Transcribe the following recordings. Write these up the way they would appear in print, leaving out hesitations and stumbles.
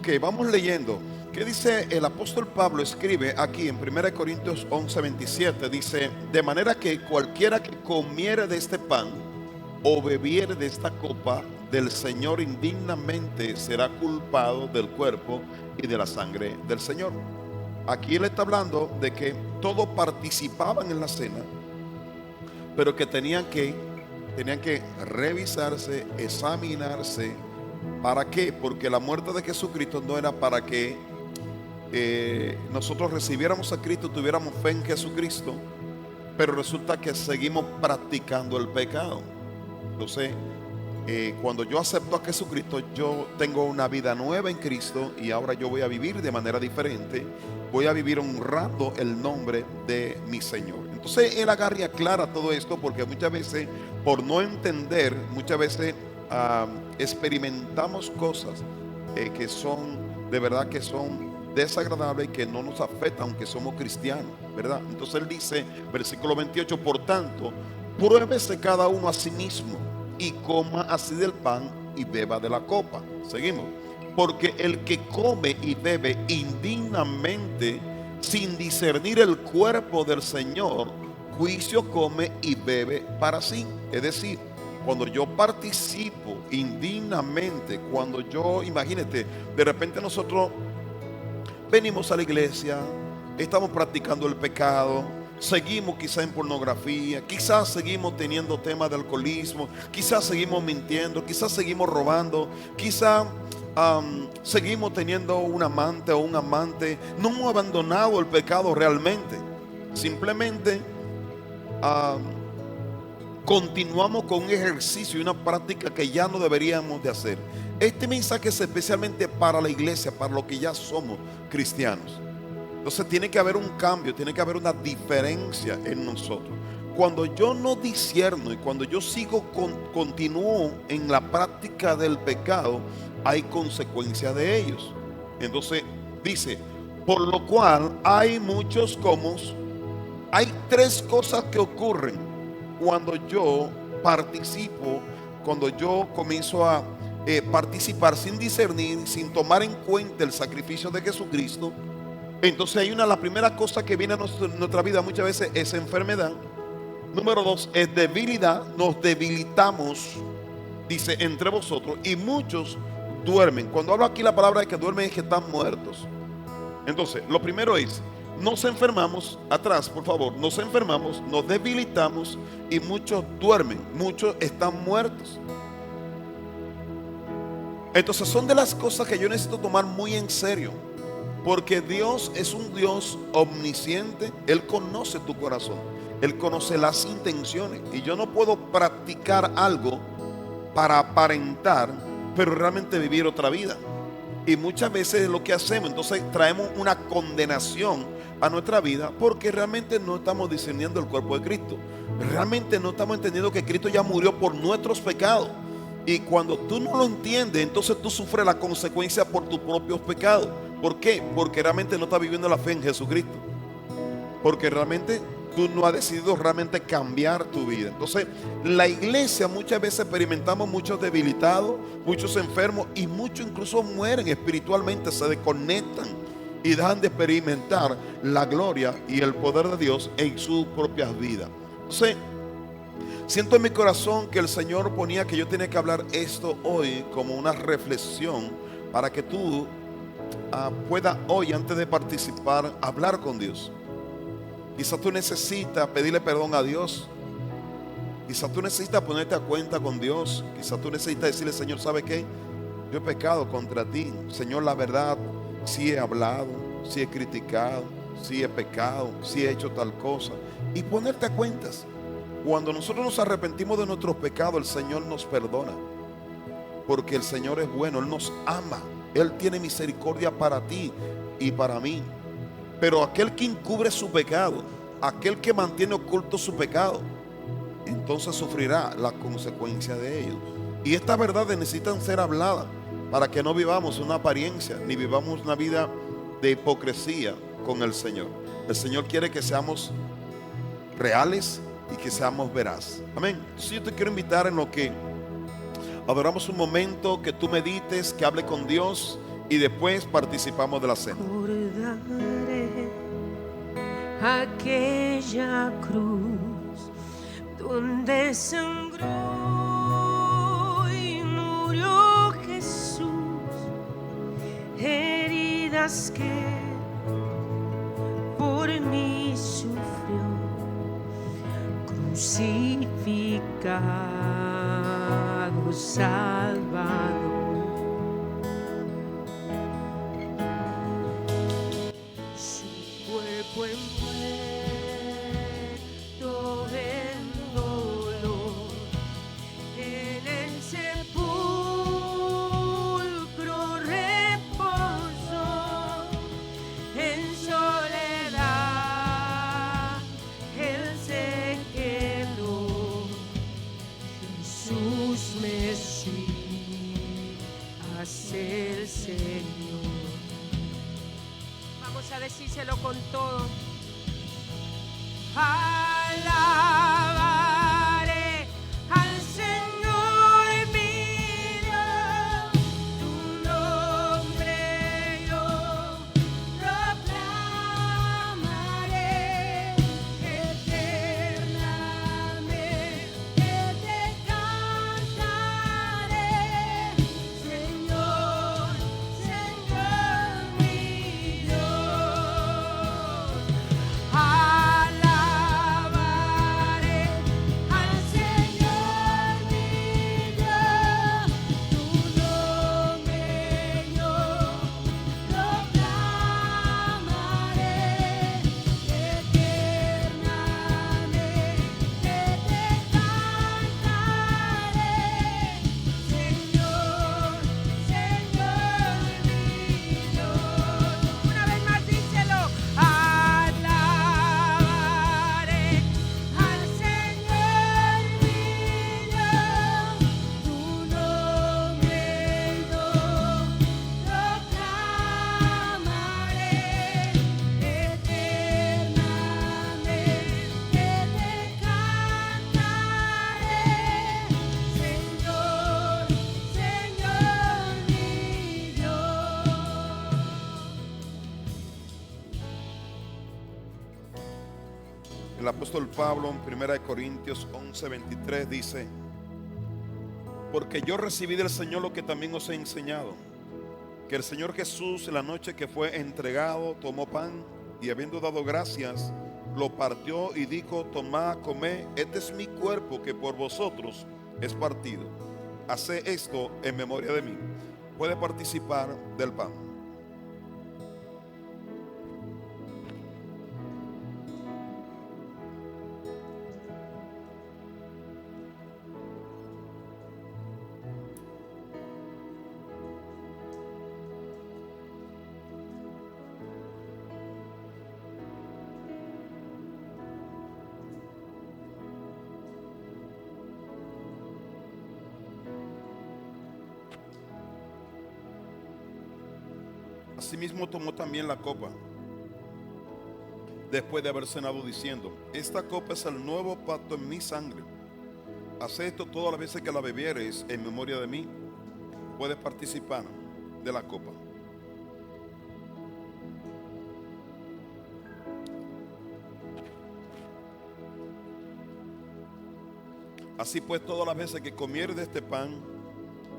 Ok, vamos leyendo. ¿Qué dice el apóstol Pablo? Escribe aquí en 1 Corintios 11:27. Dice: de manera que cualquiera que comiere de este pan o bebiere de esta copa del Señor indignamente será culpado del cuerpo y de la sangre del Señor. Aquí él está hablando de que todos participaban en la cena, pero que tenían que revisarse, examinarse. ¿Para qué? Porque la muerte de Jesucristo no era para que nosotros recibiéramos a Cristo, tuviéramos fe en Jesucristo, pero resulta que seguimos practicando el pecado. Entonces, cuando yo acepto a Jesucristo, yo tengo una vida nueva en Cristo y ahora yo voy a vivir de manera diferente. Voy a vivir honrando el nombre de mi Señor. Entonces él agarra y aclara todo esto, porque muchas veces, por no entender, muchas veces experimentamos cosas que son, de verdad que son desagradables y que no nos afectan aunque somos cristianos, ¿verdad? Entonces él dice, versículo 28, por tanto, pruébese cada uno a sí mismo y coma así del pan y beba de la copa. Seguimos. Porque el que come y bebe indignamente, sin discernir el cuerpo del Señor, juicio come y bebe para sí. Es decir, cuando yo participo indignamente, cuando yo, imagínate, de repente nosotros venimos a la iglesia, estamos practicando el pecado, seguimos quizás en pornografía, quizás seguimos teniendo temas de alcoholismo, quizás seguimos mintiendo, quizás seguimos robando, quizás seguimos teniendo un amante o un amante. No hemos abandonado el pecado realmente, simplemente continuamos con un ejercicio y una práctica que ya no deberíamos de hacer. Este mensaje es especialmente para la iglesia, para los que ya somos cristianos. Entonces tiene que haber un cambio, tiene que haber una diferencia en nosotros. Cuando yo no discierno y cuando yo continúo en la práctica del pecado, hay consecuencias de ellos. Entonces dice, por lo cual hay muchos comos. Hay tres cosas que ocurren cuando yo participo, cuando yo comienzo a participar sin discernir, sin tomar en cuenta el sacrificio de Jesucristo. Entonces hay la primera cosa que viene a nuestra vida muchas veces es enfermedad. Número dos es debilidad. Nos debilitamos, dice, entre vosotros, y muchos duermen. Cuando hablo aquí la palabra de que duermen es que están muertos. Entonces lo primero es, nos enfermamos, atrás por favor, nos enfermamos, nos debilitamos y muchos duermen, muchos están muertos. Entonces son de las cosas que yo necesito tomar muy en serio, porque Dios es un Dios omnisciente. Él conoce tu corazón, Él conoce las intenciones, y yo no puedo practicar algo para aparentar, pero realmente vivir otra vida. Y muchas veces es lo que hacemos. Entonces traemos una condenación a nuestra vida porque realmente no estamos discerniendo el cuerpo de Cristo. Realmente no estamos entendiendo que Cristo ya murió por nuestros pecados. Y cuando tú no lo entiendes, entonces tú sufres la consecuencia por tus propios pecados. ¿Por qué? Porque realmente no estás viviendo la fe en Jesucristo. Porque realmente tú no has decidido realmente cambiar tu vida. Entonces la iglesia muchas veces experimentamos muchos debilitados, muchos enfermos, y muchos incluso mueren espiritualmente, se desconectan y dejan de experimentar la gloria y el poder de Dios en sus propias vidas. Entonces siento en mi corazón que el Señor ponía que yo tenía que hablar esto hoy como una reflexión para que tú puedas hoy, antes de participar, hablar con Dios. Quizás tú necesitas pedirle perdón a Dios. Quizás tú necesitas ponerte a cuenta con Dios. Quizás tú necesitas decirle, Señor, ¿sabe qué? Yo he pecado contra ti. Señor, la verdad, sí he hablado, sí he criticado, sí he pecado, sí he hecho tal cosa. Y ponerte a cuentas. Cuando nosotros nos arrepentimos de nuestros pecados, el Señor nos perdona. Porque el Señor es bueno, Él nos ama. Él tiene misericordia para ti y para mí. Pero aquel que encubre su pecado, aquel que mantiene oculto su pecado, entonces sufrirá la consecuencia de ello. Y estas verdades necesitan ser habladas para que no vivamos una apariencia, ni vivamos una vida de hipocresía con el Señor. El Señor quiere que seamos reales y que seamos veraz. Amén. Entonces yo te quiero invitar en lo que adoramos un momento, que tú medites, que hable con Dios y después participamos de la cena. Recordaré aquella cruz donde sangró y murió Jesús, heridas que por mí sufrió, crucificado, salvador. Su cuerpo envuelto en dolor, en el sepulcro reposó, en soledad él se quedó. Jesús Mesías el Señor. Vamos a decírselo con todo. Alabaré al Señor mi Dios, tu nombre yo proclamaré eternamente, te cantaré, Señor, Señor mi Dios. Alabaré al Señor mi Dios, tu nombre yo proclamaré eternamente, te cantaré, Señor, Señor mi Dios. Una vez más díselo. Alabaré al Señor mi Dios, tu nombre yo proclamaré eternamente, te cantaré, Señor, Señor mi Dios. El apóstol Pablo en 1 Corintios 11:23 dice: porque yo recibí del Señor lo que también os he enseñado, que el Señor Jesús, en la noche que fue entregado, tomó pan y habiendo dado gracias, lo partió y dijo: tomad, comed, este es mi cuerpo que por vosotros es partido. Haced esto en memoria de mí. Puede participar del pan. Asimismo tomó también la copa, después de haber cenado, diciendo: esta copa es el nuevo pacto en mi sangre. Haced esto todas las veces que la bebiereis en memoria de mí. Puedes participar de la copa. Así pues, todas las veces que comieres de este pan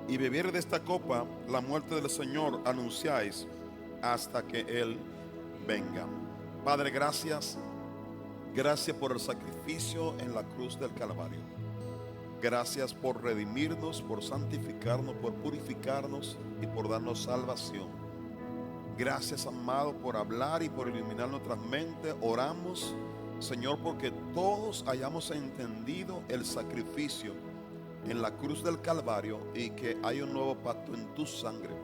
y bebieres de esta copa, la muerte del Señor anunciáis hasta que Él venga. Padre, gracias. Gracias por el sacrificio en la cruz del Calvario. Gracias por redimirnos, por santificarnos, por purificarnos y por darnos salvación. Gracias, amado, por hablar y por iluminar nuestras mentes. Oramos, Señor, porque todos hayamos entendido el sacrificio en la cruz del Calvario y que hay un nuevo pacto en tu sangre.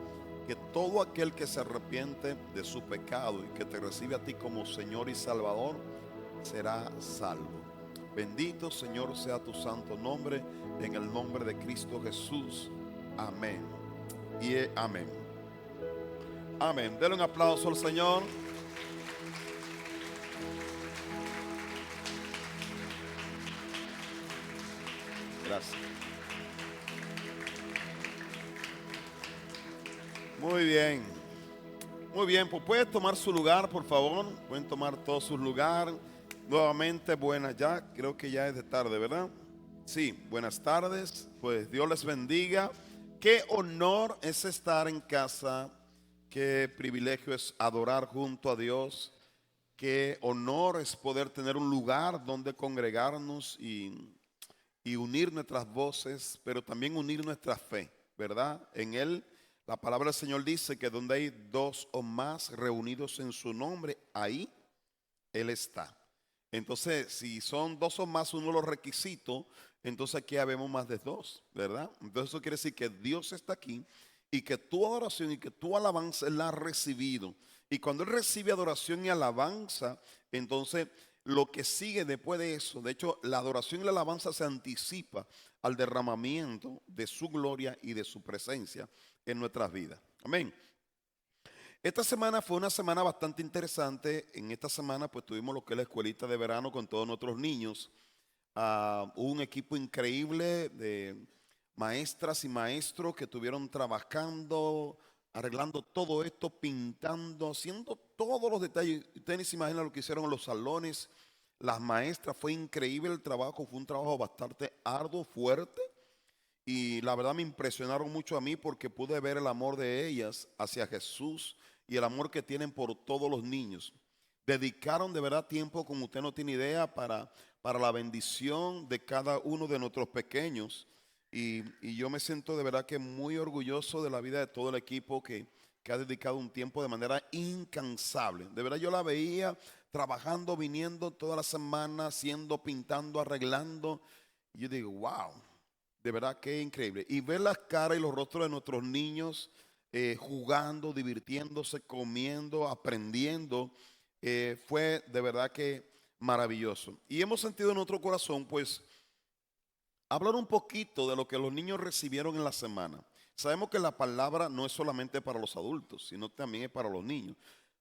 Que todo aquel que se arrepiente de su pecado y que te recibe a ti como Señor y Salvador será salvo. Bendito, Señor, sea tu santo nombre, en el nombre de Cristo Jesús. Amén y amén. Amén. Denle un aplauso al Señor. Gracias. Muy bien. Muy bien, pues pueden tomar su lugar, por favor. Pueden tomar todos sus lugares. Nuevamente, buenas, ya creo que ya es de tarde, ¿verdad? Sí, buenas tardes. Pues Dios les bendiga. Qué honor es estar en casa. Qué privilegio es adorar junto a Dios. Qué honor es poder tener un lugar donde congregarnos y unir nuestras voces, pero también unir nuestra fe, ¿verdad? En Él, la palabra del Señor dice que donde hay dos o más reunidos en su nombre, ahí Él está. Entonces, si son dos o más uno de los requisitos, entonces aquí habemos más de dos, ¿verdad? Entonces eso quiere decir que Dios está aquí y que tu adoración y que tu alabanza Él la ha recibido. Y cuando Él recibe adoración y alabanza, entonces lo que sigue después de eso, de hecho, la adoración y la alabanza se anticipa al derramamiento de su gloria y de su presencia en nuestras vidas. Amén. Esta semana fue una semana bastante interesante. En esta semana pues tuvimos lo que es la escuelita de verano con todos nuestros niños. Hubo un equipo increíble de maestras y maestros que estuvieron trabajando, arreglando todo esto, pintando, haciendo todos los detalles. Ustedes ni se imaginan lo que hicieron en los salones. Las maestras, fue increíble el trabajo, fue un trabajo bastante arduo, fuerte. Y la verdad me impresionaron mucho a mí porque pude ver el amor de ellas hacia Jesús y el amor que tienen por todos los niños. Dedicaron de verdad tiempo, como usted no tiene idea, para la bendición de cada uno de nuestros pequeños. Y yo me siento de verdad que muy orgulloso de la vida de todo el equipo que ha dedicado un tiempo de manera incansable. De verdad yo la veía trabajando, viniendo toda la semana, haciendo, pintando, arreglando. Y yo digo, wow. De verdad que increíble. Y ver las caras y los rostros de nuestros niños jugando, divirtiéndose, comiendo, aprendiendo, fue de verdad que maravilloso. Y hemos sentido en nuestro corazón, pues, hablar un poquito de lo que los niños recibieron en la semana. Sabemos que la palabra no es solamente para los adultos, sino también es para los niños.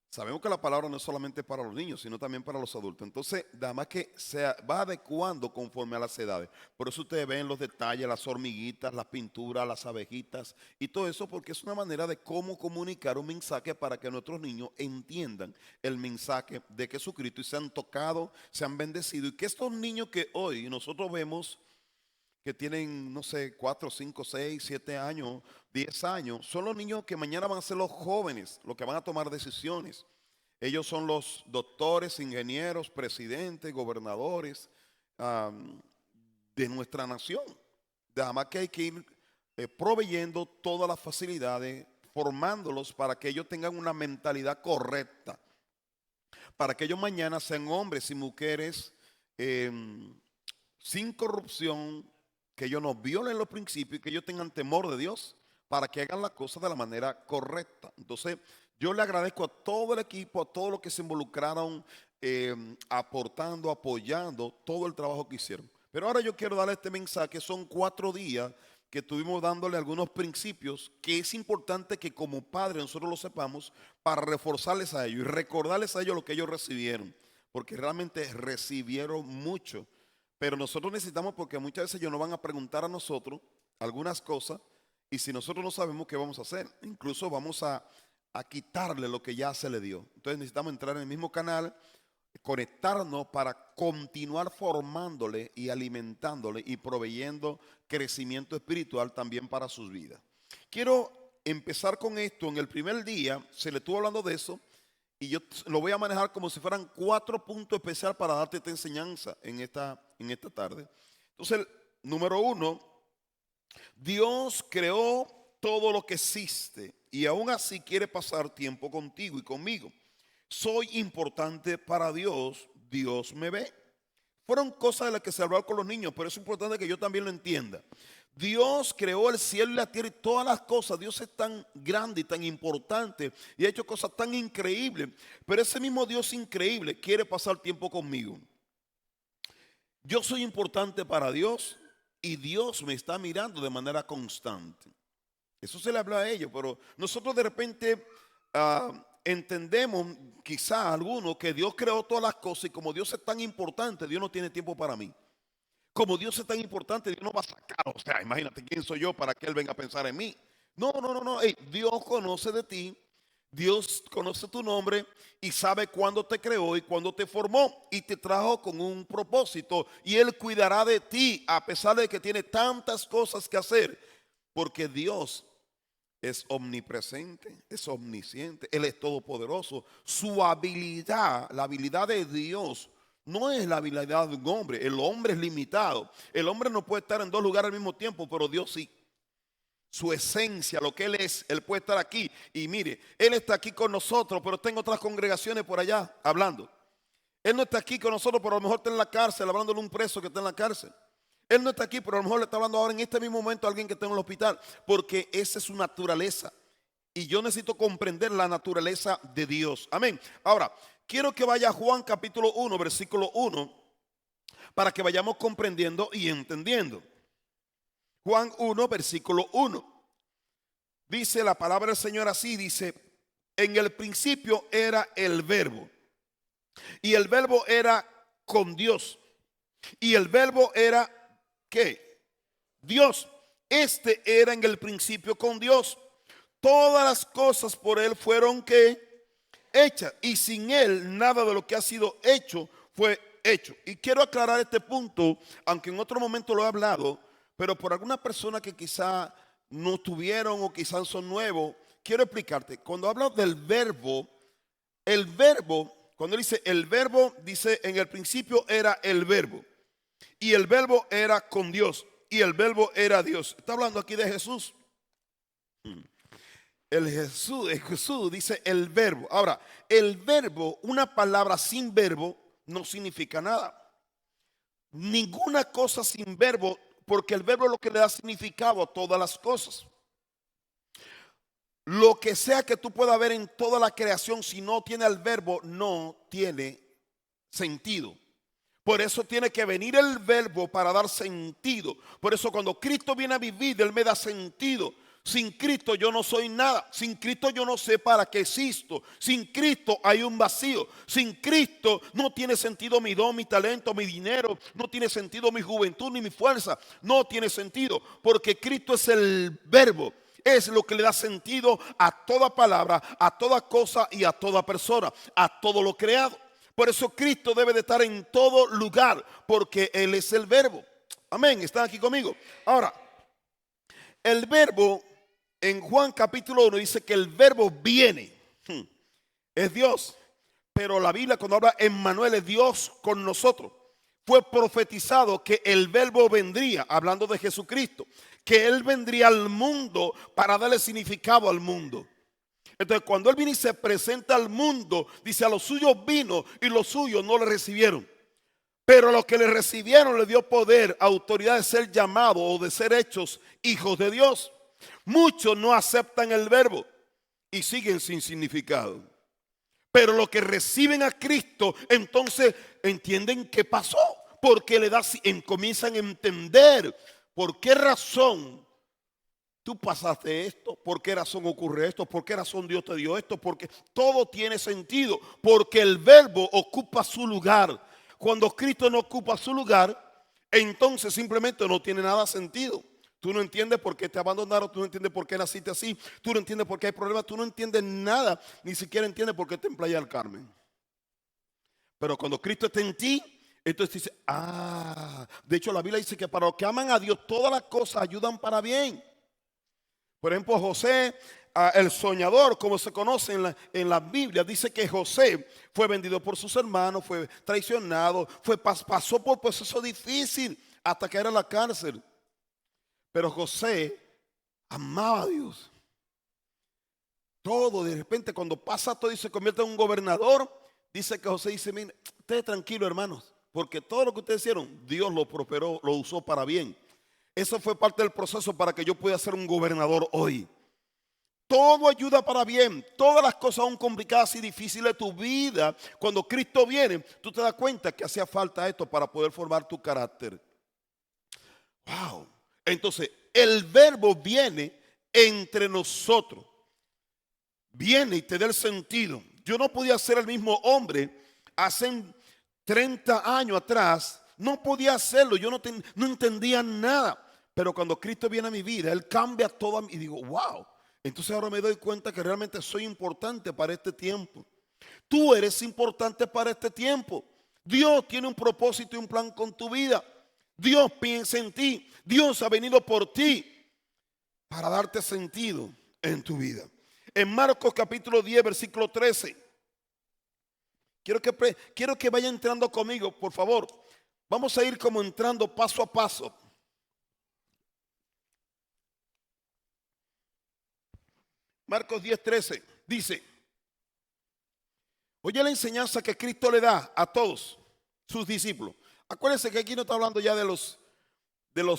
Sabemos que la palabra no es solamente para los niños, sino también para los adultos. Entonces, nada más que se va adecuando conforme a las edades. Por eso ustedes ven los detalles, las hormiguitas, las pinturas, las abejitas y todo eso, porque es una manera de cómo comunicar un mensaje para que nuestros niños entiendan el mensaje de Jesucristo y sean tocados, sean bendecidos. Y que estos niños que hoy nosotros vemos que tienen, no sé, 4, 5, 6, 7 años, 10 años, son los niños que mañana van a ser los jóvenes, los que van a tomar decisiones. Ellos son los doctores, ingenieros, presidentes, gobernadores de nuestra nación. Nada más que hay que ir proveyendo todas las facilidades, formándolos para que ellos tengan una mentalidad correcta, para que ellos mañana sean hombres y mujeres sin corrupción, que ellos no violen los principios y que ellos tengan temor de Dios para que hagan las cosas de la manera correcta. Entonces, yo le agradezco a todo el equipo, a todos los que se involucraron, aportando, apoyando todo el trabajo que hicieron. Pero ahora yo quiero darle este mensaje. Son 4 días que estuvimos dándole algunos principios que es importante que como padres nosotros lo sepamos para reforzarles a ellos y recordarles a ellos lo que ellos recibieron, porque realmente recibieron mucho. Pero nosotros necesitamos, porque muchas veces ellos nos van a preguntar a nosotros algunas cosas y si nosotros no sabemos qué vamos a hacer, incluso vamos a quitarle lo que ya se le dio. Entonces necesitamos entrar en el mismo canal, conectarnos para continuar formándole y alimentándole y proveyendo crecimiento espiritual también para sus vidas. Quiero empezar con esto. En el primer día se le estuvo hablando de eso. Y yo lo voy a manejar como si fueran 4 puntos especiales para darte esta enseñanza en esta tarde. Entonces, número 1, Dios creó todo lo que existe y aún así quiere pasar tiempo contigo y conmigo. Soy importante para Dios, Dios me ve. Fueron cosas de las que se habló con los niños, pero es importante que yo también lo entienda. Dios creó el cielo y la tierra y todas las cosas. Dios es tan grande y tan importante y ha hecho cosas tan increíbles. Pero ese mismo Dios increíble quiere pasar tiempo conmigo. Yo soy importante para Dios y Dios me está mirando de manera constante. Eso se le habla a ellos, pero nosotros de repente entendemos, quizá algunos, que Dios creó todas las cosas y como Dios es tan importante, Dios no tiene tiempo para mí. Como Dios es tan importante, Dios no va a sacar. O sea, imagínate quién soy yo para que Él venga a pensar en mí. No. Hey, Dios conoce de ti. Dios conoce tu nombre y sabe cuándo te creó y cuándo te formó y te trajo con un propósito. Y Él cuidará de ti a pesar de que tiene tantas cosas que hacer. Porque Dios es omnipresente, es omnisciente, Él es todopoderoso. Su habilidad, la habilidad de Dios, no es la habilidad de un hombre. El hombre es limitado. El hombre no puede estar en dos lugares al mismo tiempo, pero Dios sí. Su esencia, lo que Él es, Él puede estar aquí. Y mire, Él está aquí con nosotros, pero está en otras congregaciones por allá hablando. Él no está aquí con nosotros, pero a lo mejor está en la cárcel, hablándole a un preso que está en la cárcel. Él no está aquí, pero a lo mejor le está hablando ahora en este mismo momento a alguien que está en el hospital, porque esa es su naturaleza. Y yo necesito comprender la naturaleza de Dios. Amén. Ahora, quiero que vaya a Juan capítulo 1, versículo 1, para que vayamos comprendiendo y entendiendo. Juan 1, versículo 1. Dice la palabra del Señor así, dice, en el principio era el verbo, y el verbo era con Dios, y el verbo era, ¿qué? Dios. Este era en el principio con Dios. Todas las cosas por Él fueron, ¿qué? Hechas, y sin Él nada de lo que ha sido hecho fue hecho. Y quiero aclarar este punto, aunque en otro momento lo he hablado, pero por alguna persona que quizá no tuvieron o quizás son nuevos, quiero explicarte. Cuando hablo del verbo, el verbo, cuando dice el verbo, dice en el principio era el verbo. Y el verbo era con Dios. Y el verbo era Dios. Está hablando aquí de Jesús. Jesús dice el verbo. Ahora, el verbo, una palabra sin verbo, no significa nada. Ninguna cosa sin verbo, porque el verbo es lo que le da significado a todas las cosas. Lo que sea que tú puedas ver en toda la creación, si no tiene el verbo, no tiene sentido. Por eso tiene que venir el verbo para dar sentido. Por eso cuando Cristo viene a vivir, Él me da sentido. Sin Cristo yo no soy nada. Sin Cristo yo no sé para qué existo. Sin Cristo hay un vacío. Sin Cristo no tiene sentido mi don, mi talento, mi dinero. No tiene sentido mi juventud ni mi fuerza. No tiene sentido porque Cristo es el verbo. Es lo que le da sentido a toda palabra, a toda cosa y a toda persona, a todo lo creado. Por eso Cristo debe de estar en todo lugar, porque Él es el verbo. Amén, ¿están aquí conmigo? Ahora, el verbo en Juan capítulo 1 dice que el verbo viene. Es Dios. Pero la Biblia cuando habla Emmanuel, es Dios con nosotros. Fue profetizado que el verbo vendría, hablando de Jesucristo, que Él vendría al mundo para darle significado al mundo. Entonces cuando Él viene y se presenta al mundo, dice a los suyos vino y los suyos no le recibieron. Pero a los que le recibieron le dio poder, autoridad de ser llamados o de ser hechos hijos de Dios. Muchos no aceptan el verbo y siguen sin significado. Pero los que reciben a Cristo, entonces entienden qué pasó. Porque comienzan a entender por qué razón tú pasaste esto, por qué razón ocurre esto, por qué razón Dios te dio esto. Porque todo tiene sentido. Porque el verbo ocupa su lugar. Cuando Cristo no ocupa su lugar, entonces simplemente no tiene nada sentido. Tú no entiendes por qué te abandonaron, tú no entiendes por qué naciste así, tú no entiendes por qué hay problemas, tú no entiendes nada, ni siquiera entiendes por qué está en Playa del Carmen. Pero cuando Cristo está en ti, entonces dice, de hecho la Biblia dice que para los que aman a Dios, todas las cosas ayudan para bien. Por ejemplo, José, el soñador, como se conoce en la Biblia, dice que José fue vendido por sus hermanos, fue traicionado, pasó por proceso difícil hasta caer a la cárcel. Pero José amaba a Dios. Todo, de repente, cuando pasa todo y se convierte en un gobernador, dice que José dice, mire, ustedes tranquilos, hermanos, porque todo lo que ustedes hicieron, Dios lo prosperó, lo usó para bien. Eso fue parte del proceso para que yo pueda ser un gobernador hoy. Todo ayuda para bien. Todas las cosas aún complicadas y difíciles de tu vida, cuando Cristo viene, tú te das cuenta que hacía falta esto para poder formar tu carácter. Wow. Entonces, el verbo viene entre nosotros. Viene y te da el sentido. Yo no podía ser el mismo hombre hace 30 años atrás. No podía hacerlo. Yo no entendía nada. Pero cuando Cristo viene a mi vida, Él cambia todo. Y digo, wow. Entonces ahora me doy cuenta que realmente soy importante para este tiempo. Tú eres importante para este tiempo. Dios tiene un propósito y un plan con tu vida. Dios piensa en ti. Dios ha venido por ti para darte sentido en tu vida. En Marcos capítulo 10, versículo 13. Quiero que vaya entrando conmigo, por favor. Vamos a ir como entrando paso a paso. Marcos 10, 13 dice: oye la enseñanza que Cristo le da a todos sus discípulos. Acuérdense que aquí no está hablando ya de los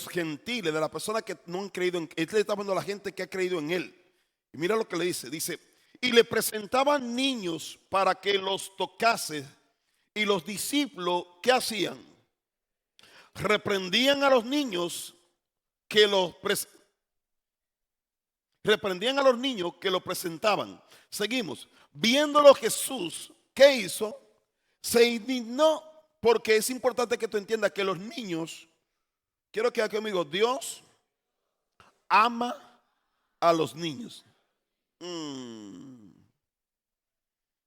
gentiles, de las personas que no han creído en él. Él le está hablando a la gente que ha creído en él. Y mira lo que le dice. Dice: y le presentaban niños para que los tocase. Y los discípulos, ¿qué hacían? Reprendían a los niños que los presentaban. Seguimos. Viéndolo Jesús, ¿qué hizo? Se indignó, porque es importante que tú entiendas que los niños, quiero que haga conmigo, Dios ama a los niños.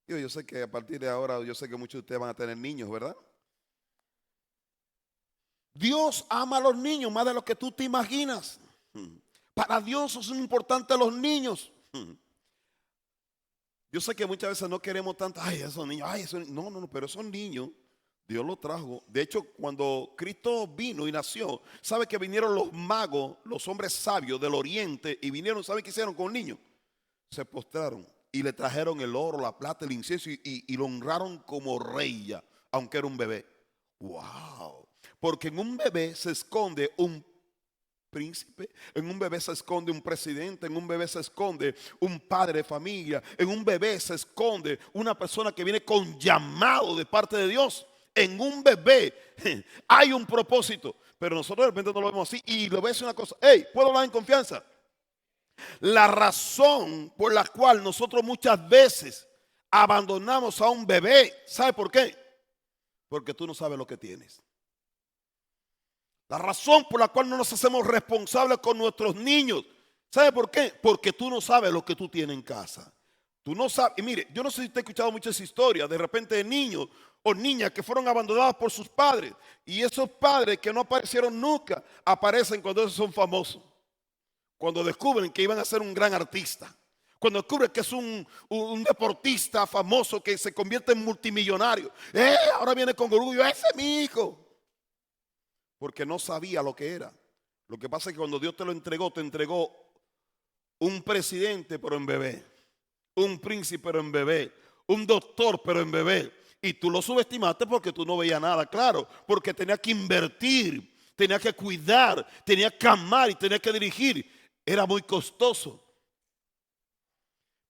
Yo sé que a partir de ahora, yo sé que muchos de ustedes van a tener niños, ¿verdad? Dios ama a los niños más de lo que tú te imaginas. Para Dios son importantes los niños. Yo sé que muchas veces no queremos tanto, ay, esos niños, no, pero esos niños, Dios los trajo. De hecho, cuando Cristo vino y nació, ¿sabe que vinieron los magos, los hombres sabios del oriente, y vinieron, ¿sabe qué hicieron con el niño? Se postraron y le trajeron el oro, la plata, el incienso y lo honraron como rey ya, aunque era un bebé. ¡Wow! Porque en un bebé se esconde un príncipe, en un bebé se esconde un presidente, en un bebé se esconde un padre de familia, en un bebé se esconde una persona que viene con llamado de parte de Dios. En un bebé hay un propósito, pero nosotros de repente no lo vemos así. Y le voy a decir una cosa: hey, ¿puedo hablar en confianza? La razón por la cual nosotros muchas veces abandonamos a un bebé, ¿sabe por qué? Porque tú no sabes lo que tienes. La razón por la cual no nos hacemos responsables con nuestros niños, ¿sabe por qué? Porque tú no sabes lo que tú tienes en casa. Tú no sabes. Y mire, yo no sé si usted ha escuchado muchas historias de repente de niños o niñas que fueron abandonados por sus padres. Y esos padres que no aparecieron nunca, aparecen cuando esos son famosos. Cuando descubren que iban a ser un gran artista. Cuando descubren que es un deportista famoso que se convierte en multimillonario. Ahora viene con orgullo, ese es mi hijo. Porque no sabía lo que era. Lo que pasa es que cuando Dios te entregó un presidente pero en bebé, un príncipe pero en bebé, un doctor pero en bebé. Y tú lo subestimaste porque tú no veías nada, claro, porque tenía que invertir, tenía que cuidar, tenía que amar y tenía que dirigir. Era muy costoso.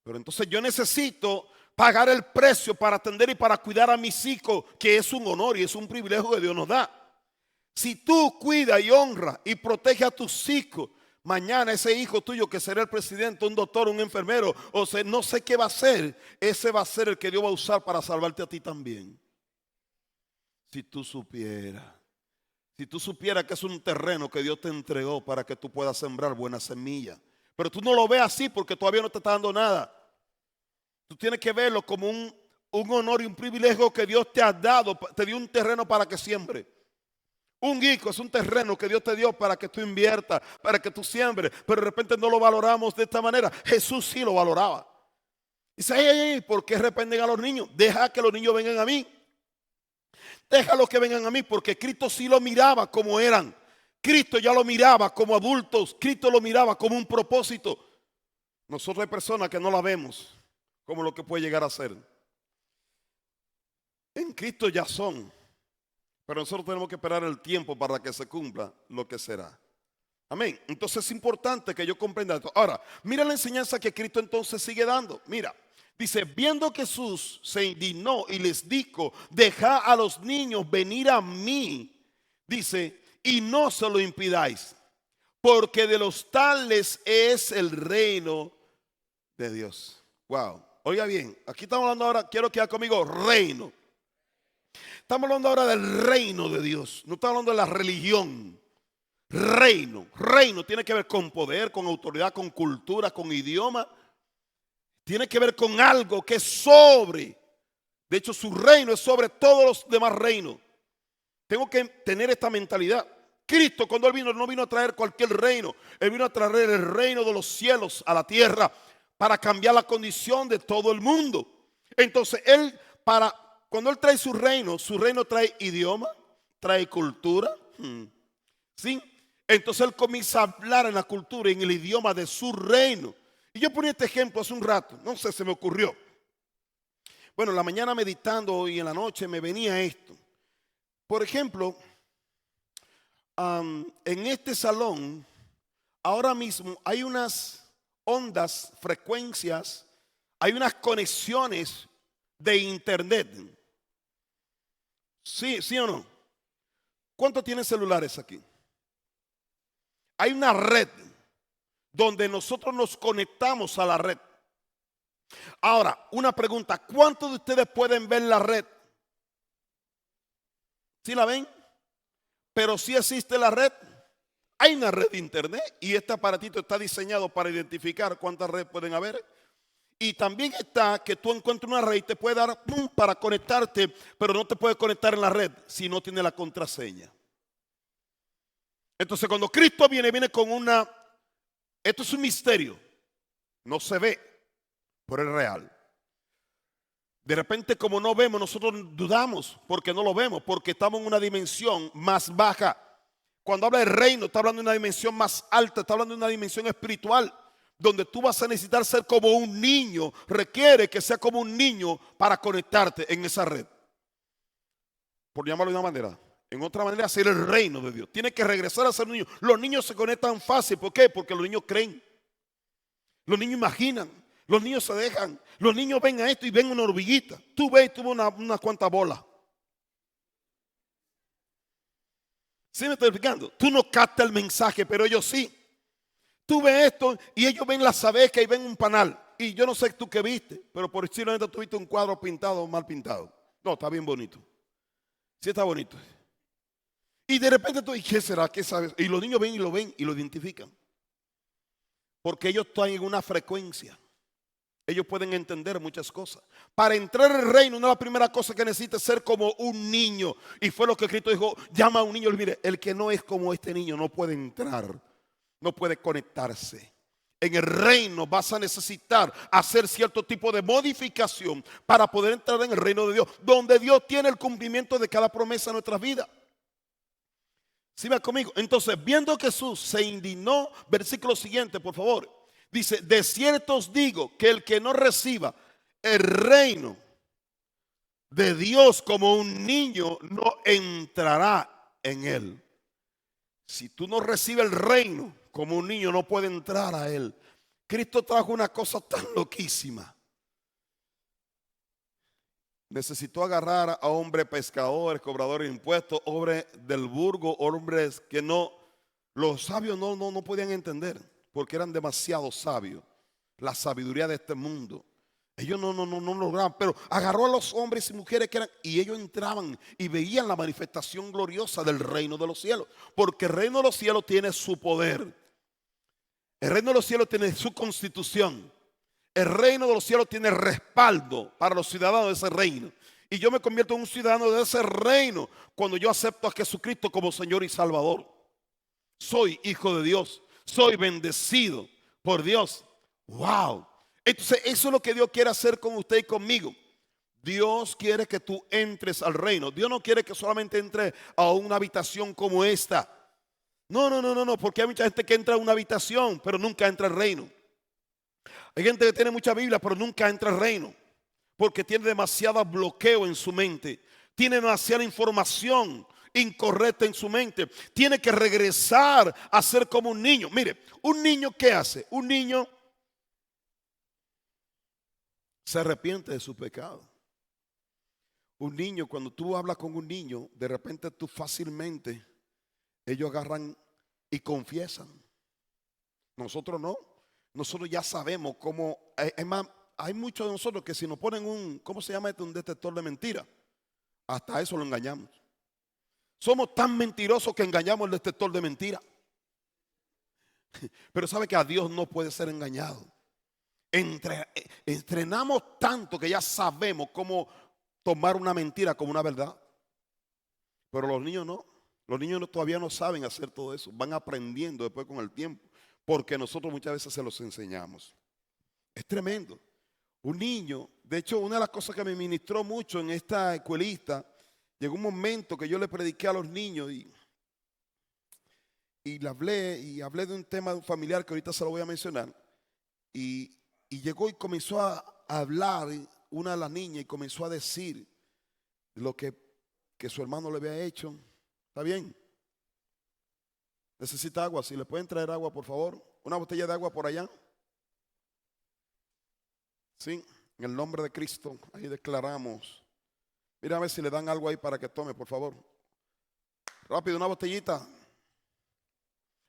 Pero entonces yo necesito pagar el precio para atender y para cuidar a mis hijos, que es un honor y es un privilegio que Dios nos da. Si tú cuidas y honras y proteges a tus hijos, mañana ese hijo tuyo que será el presidente, un doctor, un enfermero, o sea, no sé qué va a ser, ese va a ser el que Dios va a usar para salvarte a ti también. Si tú supieras que es un terreno que Dios te entregó para que tú puedas sembrar buena semilla. Pero tú no lo ves así porque todavía no te está dando nada. Tú tienes que verlo como un honor y un privilegio que Dios te ha dado. Te dio un terreno para que siembre. Un hijo es un terreno que Dios te dio para que tú inviertas, para que tú siembres. Pero de repente no lo valoramos de esta manera. Jesús sí lo valoraba. Dice, ¿por qué reprenden a los niños? Deja que los niños vengan a mí. Déjalos que vengan a mí, porque Cristo sí lo miraba como eran. Cristo ya lo miraba como adultos. Cristo lo miraba como un propósito. Nosotros hay personas que no la vemos como lo que puede llegar a ser. En Cristo ya son. Pero nosotros tenemos que esperar el tiempo para que se cumpla lo que será. Amén. Entonces es importante que yo comprenda esto. Ahora, mira la enseñanza que Cristo entonces sigue dando. Mira, dice, viendo que Jesús se indignó y les dijo, dejad a los niños venir a mí. Dice, y no se lo impidáis, porque de los tales es el reino de Dios. Wow. Oiga bien, aquí estamos hablando ahora, quiero que haga conmigo reino. Estamos hablando ahora del reino de Dios. No estamos hablando de la religión. Reino. Reino tiene que ver con poder, con autoridad, con cultura, con idioma. Tiene que ver con algo que es sobre. De hecho, su reino es sobre todos los demás reinos. Tengo que tener esta mentalidad. Cristo, cuando Él vino, no vino a traer cualquier reino. Él vino a traer el reino de los cielos a la tierra para cambiar la condición de todo el mundo. Entonces, cuando Él trae su reino trae idioma, trae cultura. ¿Sí? Entonces Él comienza a hablar en la cultura, en el idioma de su reino. Y yo ponía este ejemplo hace un rato, no sé, se me ocurrió. Bueno, en la mañana meditando y en la noche me venía esto. Por ejemplo, en este salón, ahora mismo hay unas ondas, frecuencias, hay unas conexiones de internet. ¿Sí, sí o no? ¿Cuántos tienen celulares aquí? Hay una red donde nosotros nos conectamos a la red. Ahora, una pregunta, ¿cuántos de ustedes pueden ver la red? ¿Sí la ven? Pero sí existe la red. Hay una red de internet y este aparatito está diseñado para identificar cuántas redes pueden haber. Y también está que tú encuentras una red y te puede dar para conectarte, pero no te puede conectar en la red si no tiene la contraseña. Entonces cuando Cristo viene con esto es un misterio, no se ve, pero es real. De repente, como no vemos, nosotros dudamos porque no lo vemos, porque estamos en una dimensión más baja. Cuando habla de reino, está hablando de una dimensión más alta, está hablando de una dimensión espiritual, donde tú vas a necesitar ser como un niño. Requiere que sea como un niño para conectarte en esa red. Por llamarlo de una manera. En otra manera, ser el reino de Dios. Tiene que regresar a ser niño. Los niños se conectan fácil. ¿Por qué? Porque los niños creen. Los niños imaginan. Los niños se dejan. Los niños ven a esto y ven una hormiguita. Tú ves y tuvo unas cuantas bolas. ¿Sí me estoy explicando? Tú no captas el mensaje, pero ellos sí. Tú ves esto y ellos ven la sabeca y ven un panal. Y yo no sé tú qué viste, pero por posiblemente tú viste un cuadro pintado o mal pintado. No, está bien bonito. Sí está bonito. Y de repente tú, ¿y qué será? ¿Qué sabes? Y los niños ven y lo identifican. Porque ellos están en una frecuencia. Ellos pueden entender muchas cosas. Para entrar al reino, una de las primeras cosas que necesita es ser como un niño. Y fue lo que Cristo dijo, llama a un niño. Mire, el que no es como este niño no puede entrar, no puede conectarse. En el reino vas a necesitar hacer cierto tipo de modificación para poder entrar en el reino de Dios, donde Dios tiene el cumplimiento de cada promesa en nuestras vidas. ¿Sí va conmigo? Entonces, viendo que Jesús se indignó, versículo siguiente, por favor. Dice, de cierto os digo que el que no reciba el reino de Dios como un niño, no entrará en él. Si tú no recibes el reino como un niño, no puede entrar a él. Cristo trajo una cosa tan loquísima. Necesitó agarrar a hombres pescadores, cobradores de impuestos, hombres del burgo, hombres que los sabios no podían entender, porque eran demasiado sabios. La sabiduría de este mundo. Ellos no lograban, pero agarró a los hombres y mujeres y ellos entraban y veían la manifestación gloriosa del reino de los cielos. Porque el reino de los cielos tiene su poder. El reino de los cielos tiene su constitución. El reino de los cielos tiene respaldo para los ciudadanos de ese reino. Y yo me convierto en un ciudadano de ese reino cuando yo acepto a Jesucristo como Señor y Salvador. Soy hijo de Dios. Soy bendecido por Dios. ¡Wow! Entonces eso es lo que Dios quiere hacer con usted y conmigo. Dios quiere que tú entres al reino. Dios no quiere que solamente entre a una habitación como esta. No, porque hay mucha gente que entra a una habitación, pero nunca entra al reino. Hay gente que tiene mucha Biblia, pero nunca entra al reino, porque tiene demasiado bloqueo en su mente. Tiene demasiada información incorrecta en su mente. Tiene que regresar a ser como un niño. Mire, un niño, ¿qué hace? Un niño se arrepiente de su pecado. Un niño, cuando tú hablas con un niño, de repente tú fácilmente, ellos agarran y confiesan. Nosotros no. Nosotros ya sabemos cómo. Hay muchos de nosotros que si nos ponen ¿cómo se llama esto? Un detector de mentiras. Hasta eso lo engañamos. Somos tan mentirosos que engañamos el detector de mentiras. Pero sabe que a Dios no puede ser engañado. Entrenamos tanto que ya sabemos cómo tomar una mentira como una verdad. Pero los niños no. Los niños todavía no saben hacer todo eso. Van aprendiendo después con el tiempo. Porque nosotros muchas veces se los enseñamos. Es tremendo. Un niño, de hecho, una de las cosas que me ministró mucho en esta escuelita, llegó un momento que yo le prediqué a los niños y le hablé de un tema familiar que ahorita se lo voy a mencionar. Y llegó y comenzó a hablar una de las niñas y comenzó a decir lo que su hermano le había hecho. ¿Está bien? Necesita agua. Si le pueden traer agua, por favor. Una botella de agua por allá. Sí, en el nombre de Cristo. Ahí declaramos. Mira a ver si le dan algo ahí para que tome, por favor. Rápido, una botellita.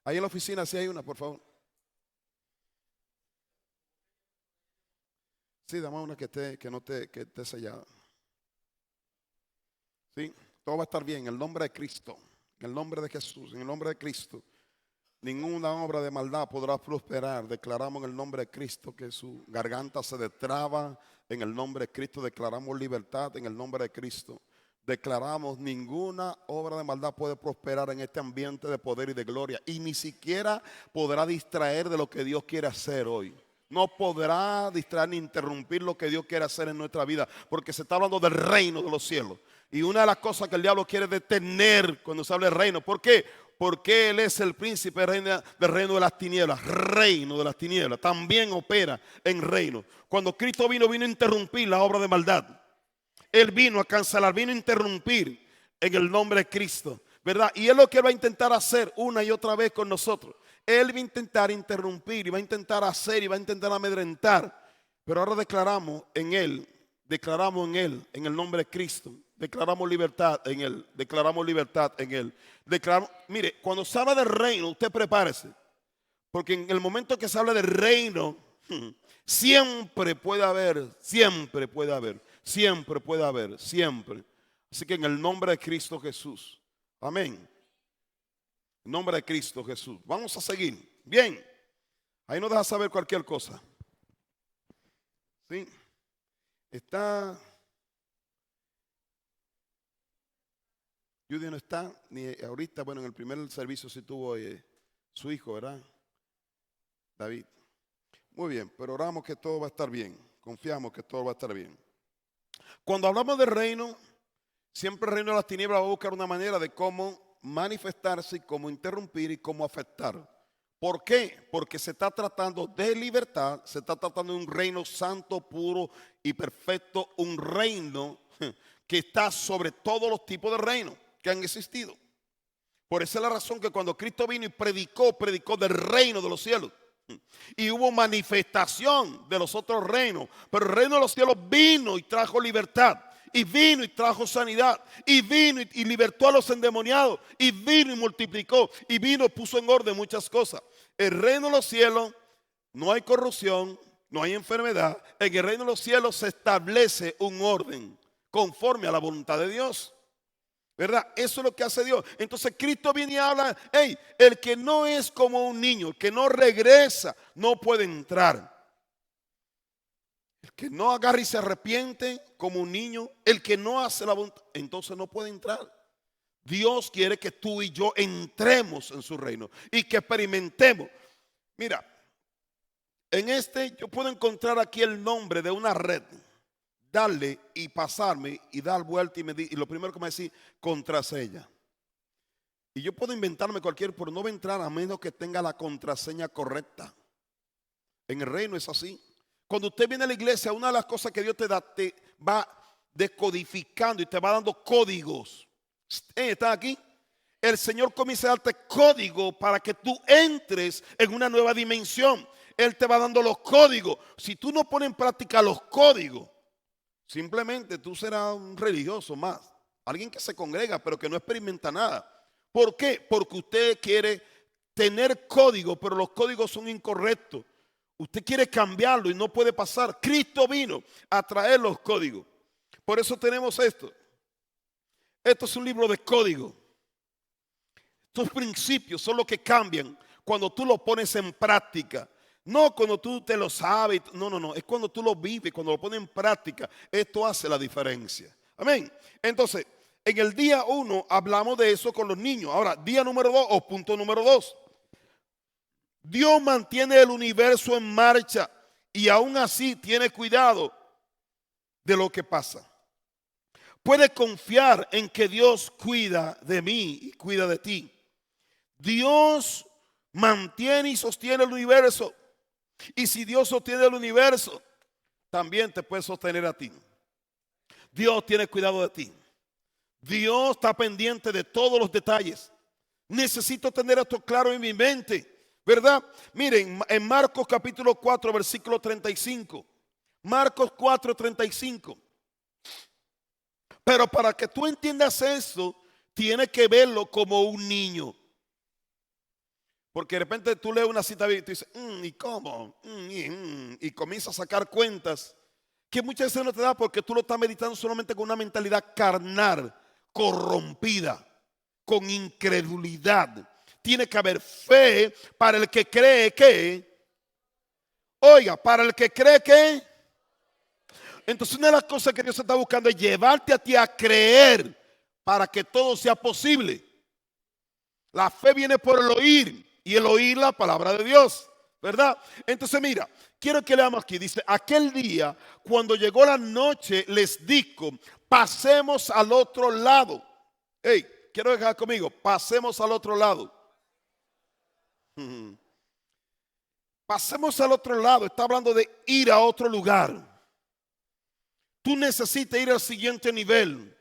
Ahí en la oficina sí hay una, por favor. Sí, dame una que esté sellada. Sí, todo va a estar bien. En el nombre de Cristo, en el nombre de Jesús, en el nombre de Cristo. Ninguna obra de maldad podrá prosperar. Declaramos en el nombre de Cristo que su garganta se destraba. En el nombre de Cristo declaramos libertad. En el nombre de Cristo declaramos ninguna obra de maldad puede prosperar en este ambiente de poder y de gloria. Y ni siquiera podrá distraer de lo que Dios quiere hacer hoy. No podrá distraer ni interrumpir lo que Dios quiere hacer en nuestra vida. Porque se está hablando del reino de los cielos. Y una de las cosas que el diablo quiere detener cuando se habla del reino. ¿Por qué? Porque Él es el príncipe del reino de las tinieblas. Reino de las tinieblas. También opera en reino. Cuando Cristo vino a interrumpir la obra de maldad. Él vino a cancelar, vino a interrumpir en el nombre de Cristo. ¿Verdad? Y es lo que Él va a intentar hacer una y otra vez con nosotros. Él va a intentar interrumpir y va a intentar hacer y va a intentar amedrentar. Pero ahora declaramos en Él, en el nombre de Cristo. Declaramos libertad en Él, declaramos libertad en Él. Mire, cuando se habla del reino, usted prepárese. Porque en el momento que se habla del reino, siempre puede haber. Así que en el nombre de Cristo Jesús. Amén. En nombre de Cristo Jesús. Vamos a seguir. Bien. Ahí nos deja saber cualquier cosa. ¿Sí? Está. Judy no está, ni ahorita, bueno, en el primer servicio sí tuvo su hijo, ¿verdad? David. Muy bien, pero oramos que todo va a estar bien. Confiamos que todo va a estar bien. Cuando hablamos del reino, siempre el reino de las tinieblas va a buscar una manera de cómo manifestarse, cómo interrumpir y cómo afectar. ¿Por qué? Porque se está tratando de libertad, se está tratando de un reino santo, puro y perfecto, un reino que está sobre todos los tipos de reinos que han existido. Por esa es la razón que cuando Cristo vino y predicó del reino de los cielos. Y hubo manifestación de los otros reinos. Pero el reino de los cielos vino y trajo libertad. Y vino y trajo sanidad. Y vino y libertó a los endemoniados. Y vino y multiplicó. Y vino y puso en orden muchas cosas. El reino de los cielos no hay corrupción, no hay enfermedad. En el reino de los cielos se establece un orden conforme a la voluntad de Dios. ¿Verdad? Eso es lo que hace Dios. Entonces Cristo viene y habla, hey, el que no es como un niño, el que no regresa, no puede entrar. El que no agarra y se arrepiente como un niño, el que no hace la voluntad, entonces no puede entrar. Dios quiere que tú y yo entremos en su reino y que experimentemos. Mira, yo puedo encontrar aquí el nombre de una red. Darle y pasarme y dar vuelta y lo primero que me decía, contraseña. Y yo puedo inventarme cualquier, pero no va a entrar a menos que tenga la contraseña correcta. En el reino es así. Cuando usted viene a la iglesia, una de las cosas que Dios te da, te va descodificando y te va dando códigos. ¿Están aquí? El Señor comienza a darte código para que tú entres en una nueva dimensión. Él te va dando los códigos. Si tú no pones en práctica los códigos, simplemente tú serás un religioso más. Alguien que se congrega pero que no experimenta nada. ¿Por qué? Porque usted quiere tener código, pero los códigos son incorrectos. Usted quiere cambiarlo y no puede pasar. Cristo vino a traer los códigos. Por eso tenemos esto. Esto es un libro de código. Estos principios son los que cambian cuando tú lo pones en práctica. No cuando tú te lo sabes. No. Es cuando tú lo vives, cuando lo pones en práctica. Esto hace la diferencia. Amén. Entonces, en el día 1 hablamos de eso con los niños. Ahora, día número 2 o punto número 2. Dios mantiene el universo en marcha y aún así tiene cuidado de lo que pasa. Puedes confiar en que Dios cuida de mí y cuida de ti. Dios mantiene y sostiene el universo. Y si Dios sostiene el universo, también te puede sostener a ti. Dios tiene cuidado de ti. Dios está pendiente de todos los detalles. Necesito tener esto claro en mi mente, ¿verdad? Miren, en Marcos capítulo 4, versículo 35. Marcos 4, 35. Pero para que tú entiendas eso, tienes que verlo como un niño. Porque de repente tú lees una cita bíblica y tú dices, ¿y cómo? Y comienzas a sacar cuentas que muchas veces no te da porque tú lo estás meditando solamente con una mentalidad carnal, corrompida, con incredulidad. Tiene que haber fe para el que cree que. Oiga, para el que cree que. Entonces una de las cosas que Dios está buscando es llevarte a ti a creer para que todo sea posible. La fe viene por el oír y el oír la palabra de Dios, ¿verdad? Entonces mira, quiero que leamos aquí. Dice, aquel día cuando llegó la noche les dijo, pasemos al otro lado. Hey, quiero dejar conmigo, pasemos al otro lado. Pasemos al otro lado. Está hablando de ir a otro lugar. Tú necesitas ir al siguiente nivel.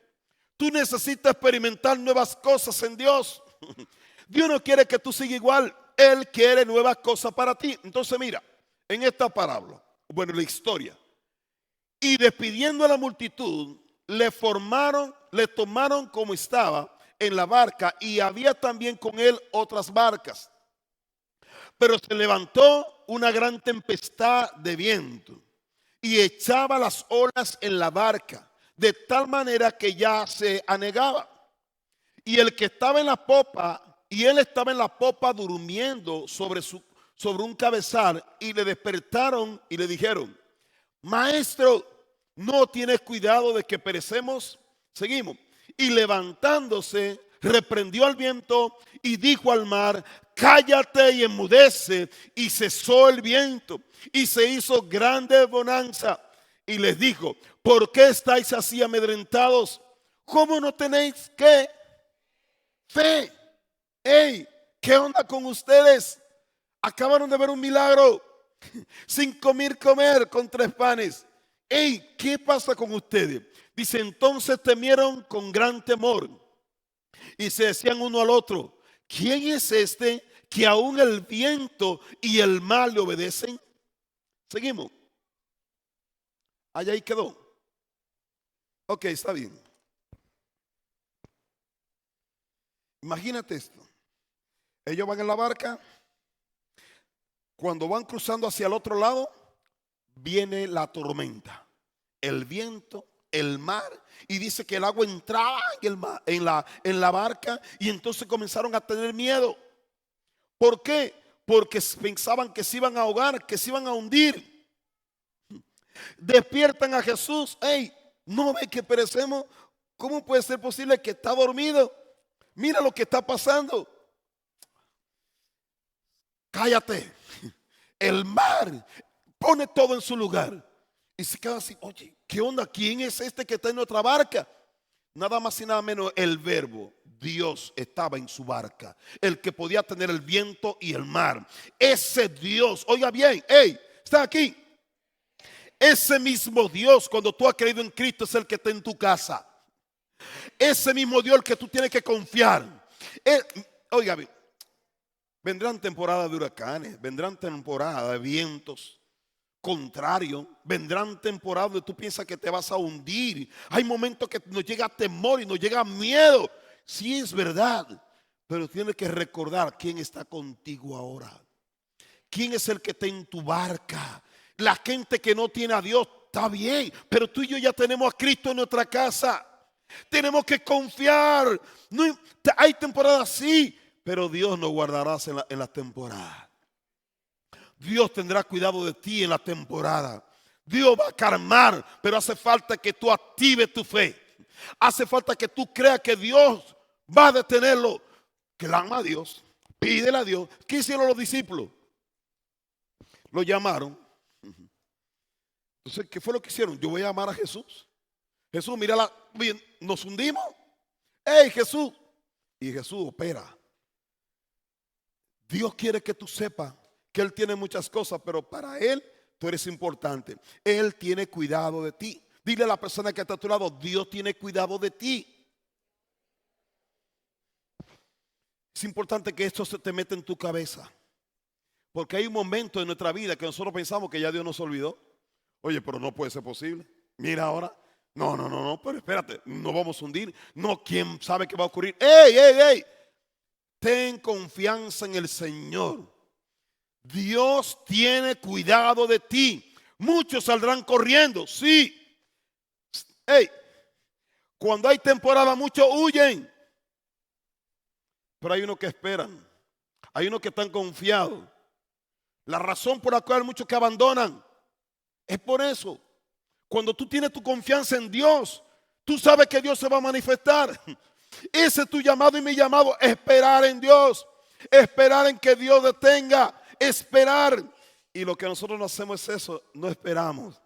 Tú necesitas experimentar nuevas cosas en Dios. Dios no quiere que tú sigas igual. Él quiere nuevas cosas para ti. Entonces mira, en esta parábola, bueno, la historia. Y despidiendo a la multitud, le tomaron como estaba en la barca y había también con él otras barcas. Pero se levantó una gran tempestad de viento y echaba las olas en la barca, de tal manera que ya se anegaba. Y el que estaba en la popa, y él estaba en la popa durmiendo sobre un cabezal, y le despertaron y le dijeron, maestro, ¿no tienes cuidado de que perecemos? Seguimos. Y levantándose, reprendió al viento y dijo al mar, cállate y enmudece. Y cesó el viento y se hizo grande bonanza. Y les dijo, ¿por qué estáis así amedrentados? ¿Cómo no tenéis qué? Fe. Hey, ¿qué onda con ustedes? Acabaron de ver un milagro. 5,000 comer con 3 panes. Hey, ¿qué pasa con ustedes? Dice, entonces temieron con gran temor y se decían uno al otro, ¿quién es este que aún el viento y el mar le obedecen? Seguimos. Allá ahí quedó. Ok, está bien. Imagínate esto. Ellos van en la barca. Cuando van cruzando hacia el otro lado, viene la tormenta, el viento, el mar, y dice que el agua entraba en la barca, y entonces comenzaron a tener miedo. ¿Por qué? Porque pensaban que se iban a ahogar, que se iban a hundir. Despiertan a Jesús. Hey, ¿no ve que perecemos? ¿Cómo puede ser posible que está dormido? Mira lo que está pasando. Cállate. El mar pone todo en su lugar. Y se queda así, oye, ¿qué onda? ¿Quién es este que está en nuestra barca? Nada más y nada menos el verbo. Dios estaba en su barca. El que podía tener el viento y el mar. Ese Dios, oiga bien, hey, está aquí. Ese mismo Dios, cuando tú has creído en Cristo, es el que está en tu casa. Ese mismo Dios el que tú tienes que confiar. Oiga bien, vendrán temporadas de huracanes, vendrán temporadas de vientos contrarios, vendrán temporadas donde tú piensas que te vas a hundir. Hay momentos que nos llega temor y nos llega miedo. Sí, es verdad, pero tienes que recordar quién está contigo ahora. ¿Quién es el que está en tu barca? La gente que no tiene a Dios está bien, pero tú y yo ya tenemos a Cristo en nuestra casa. Tenemos que confiar. No, hay temporadas sí, Pero Dios no guardarás en la temporada. Dios tendrá cuidado de ti en la temporada. Dios va a calmar, pero hace falta que tú actives tu fe. Hace falta que tú creas que Dios va a detenerlo. Clama a Dios, pídele a Dios. ¿Qué hicieron los discípulos? Lo llamaron. Entonces, ¿qué fue lo que hicieron? Yo voy a llamar a Jesús. Jesús, mira, nos hundimos. ¡Hey, Jesús! Y Jesús opera. Dios quiere que tú sepas que Él tiene muchas cosas, pero para Él tú eres importante. Él tiene cuidado de ti. Dile a la persona que está a tu lado, Dios tiene cuidado de ti. Es importante que esto se te meta en tu cabeza. Porque hay un momento en nuestra vida que nosotros pensamos que ya Dios nos olvidó. Oye, pero no puede ser posible. Mira ahora. No, pero espérate, no vamos a hundir. No, ¿quién sabe qué va a ocurrir? ¡Ey! Ten confianza en el Señor. Dios tiene cuidado de ti. Muchos saldrán corriendo, sí. Hey, cuando hay temporada, muchos huyen. Pero hay unos que esperan. Hay unos que están confiados. La razón por la cual hay muchos que abandonan es por eso. Cuando tú tienes tu confianza en Dios, tú sabes que Dios se va a manifestar. Ese es tu llamado y mi llamado, esperar en Dios. Esperar en que Dios detenga. Esperar. Y lo que nosotros no hacemos es eso, no esperamos.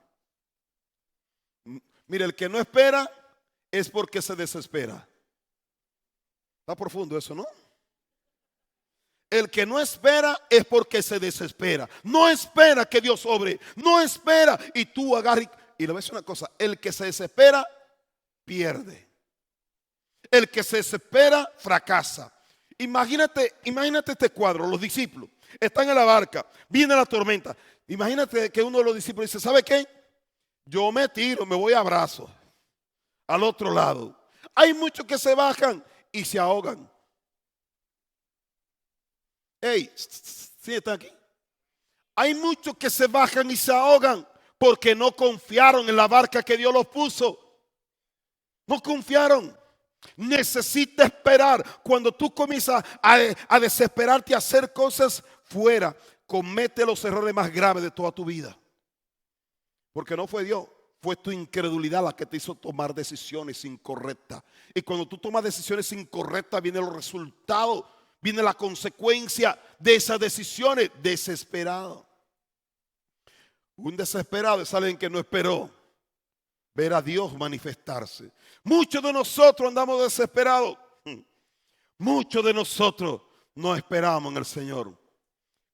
Mire, el que no espera es porque se desespera. Está profundo eso, ¿no? El que no espera es porque se desespera. No espera que Dios obre. No espera. Y tú agarras. Y le voy a decir una cosa. El que se desespera, pierde. El que se desespera, fracasa. Imagínate este cuadro. Los discípulos están en la barca. Viene la tormenta. Imagínate que uno de los discípulos dice, ¿sabe qué? Yo me tiro, me voy a brazos al otro lado. Hay muchos que se bajan y se ahogan. Hey, ¿sí está aquí? Hay muchos que se bajan y se ahogan porque no confiaron en la barca que Dios los puso. No confiaron. Necesita esperar. Cuando tú comienzas a desesperarte a hacer cosas fuera, comete los errores más graves de toda tu vida. Porque no fue Dios, fue tu incredulidad la que te hizo tomar decisiones incorrectas. Y cuando tú tomas decisiones incorrectas, vienen los resultados, viene la consecuencia de esas decisiones. Desesperado. Un desesperado es alguien que no esperó ver a Dios manifestarse. Muchos de nosotros andamos desesperados. Muchos de nosotros no esperamos en el Señor.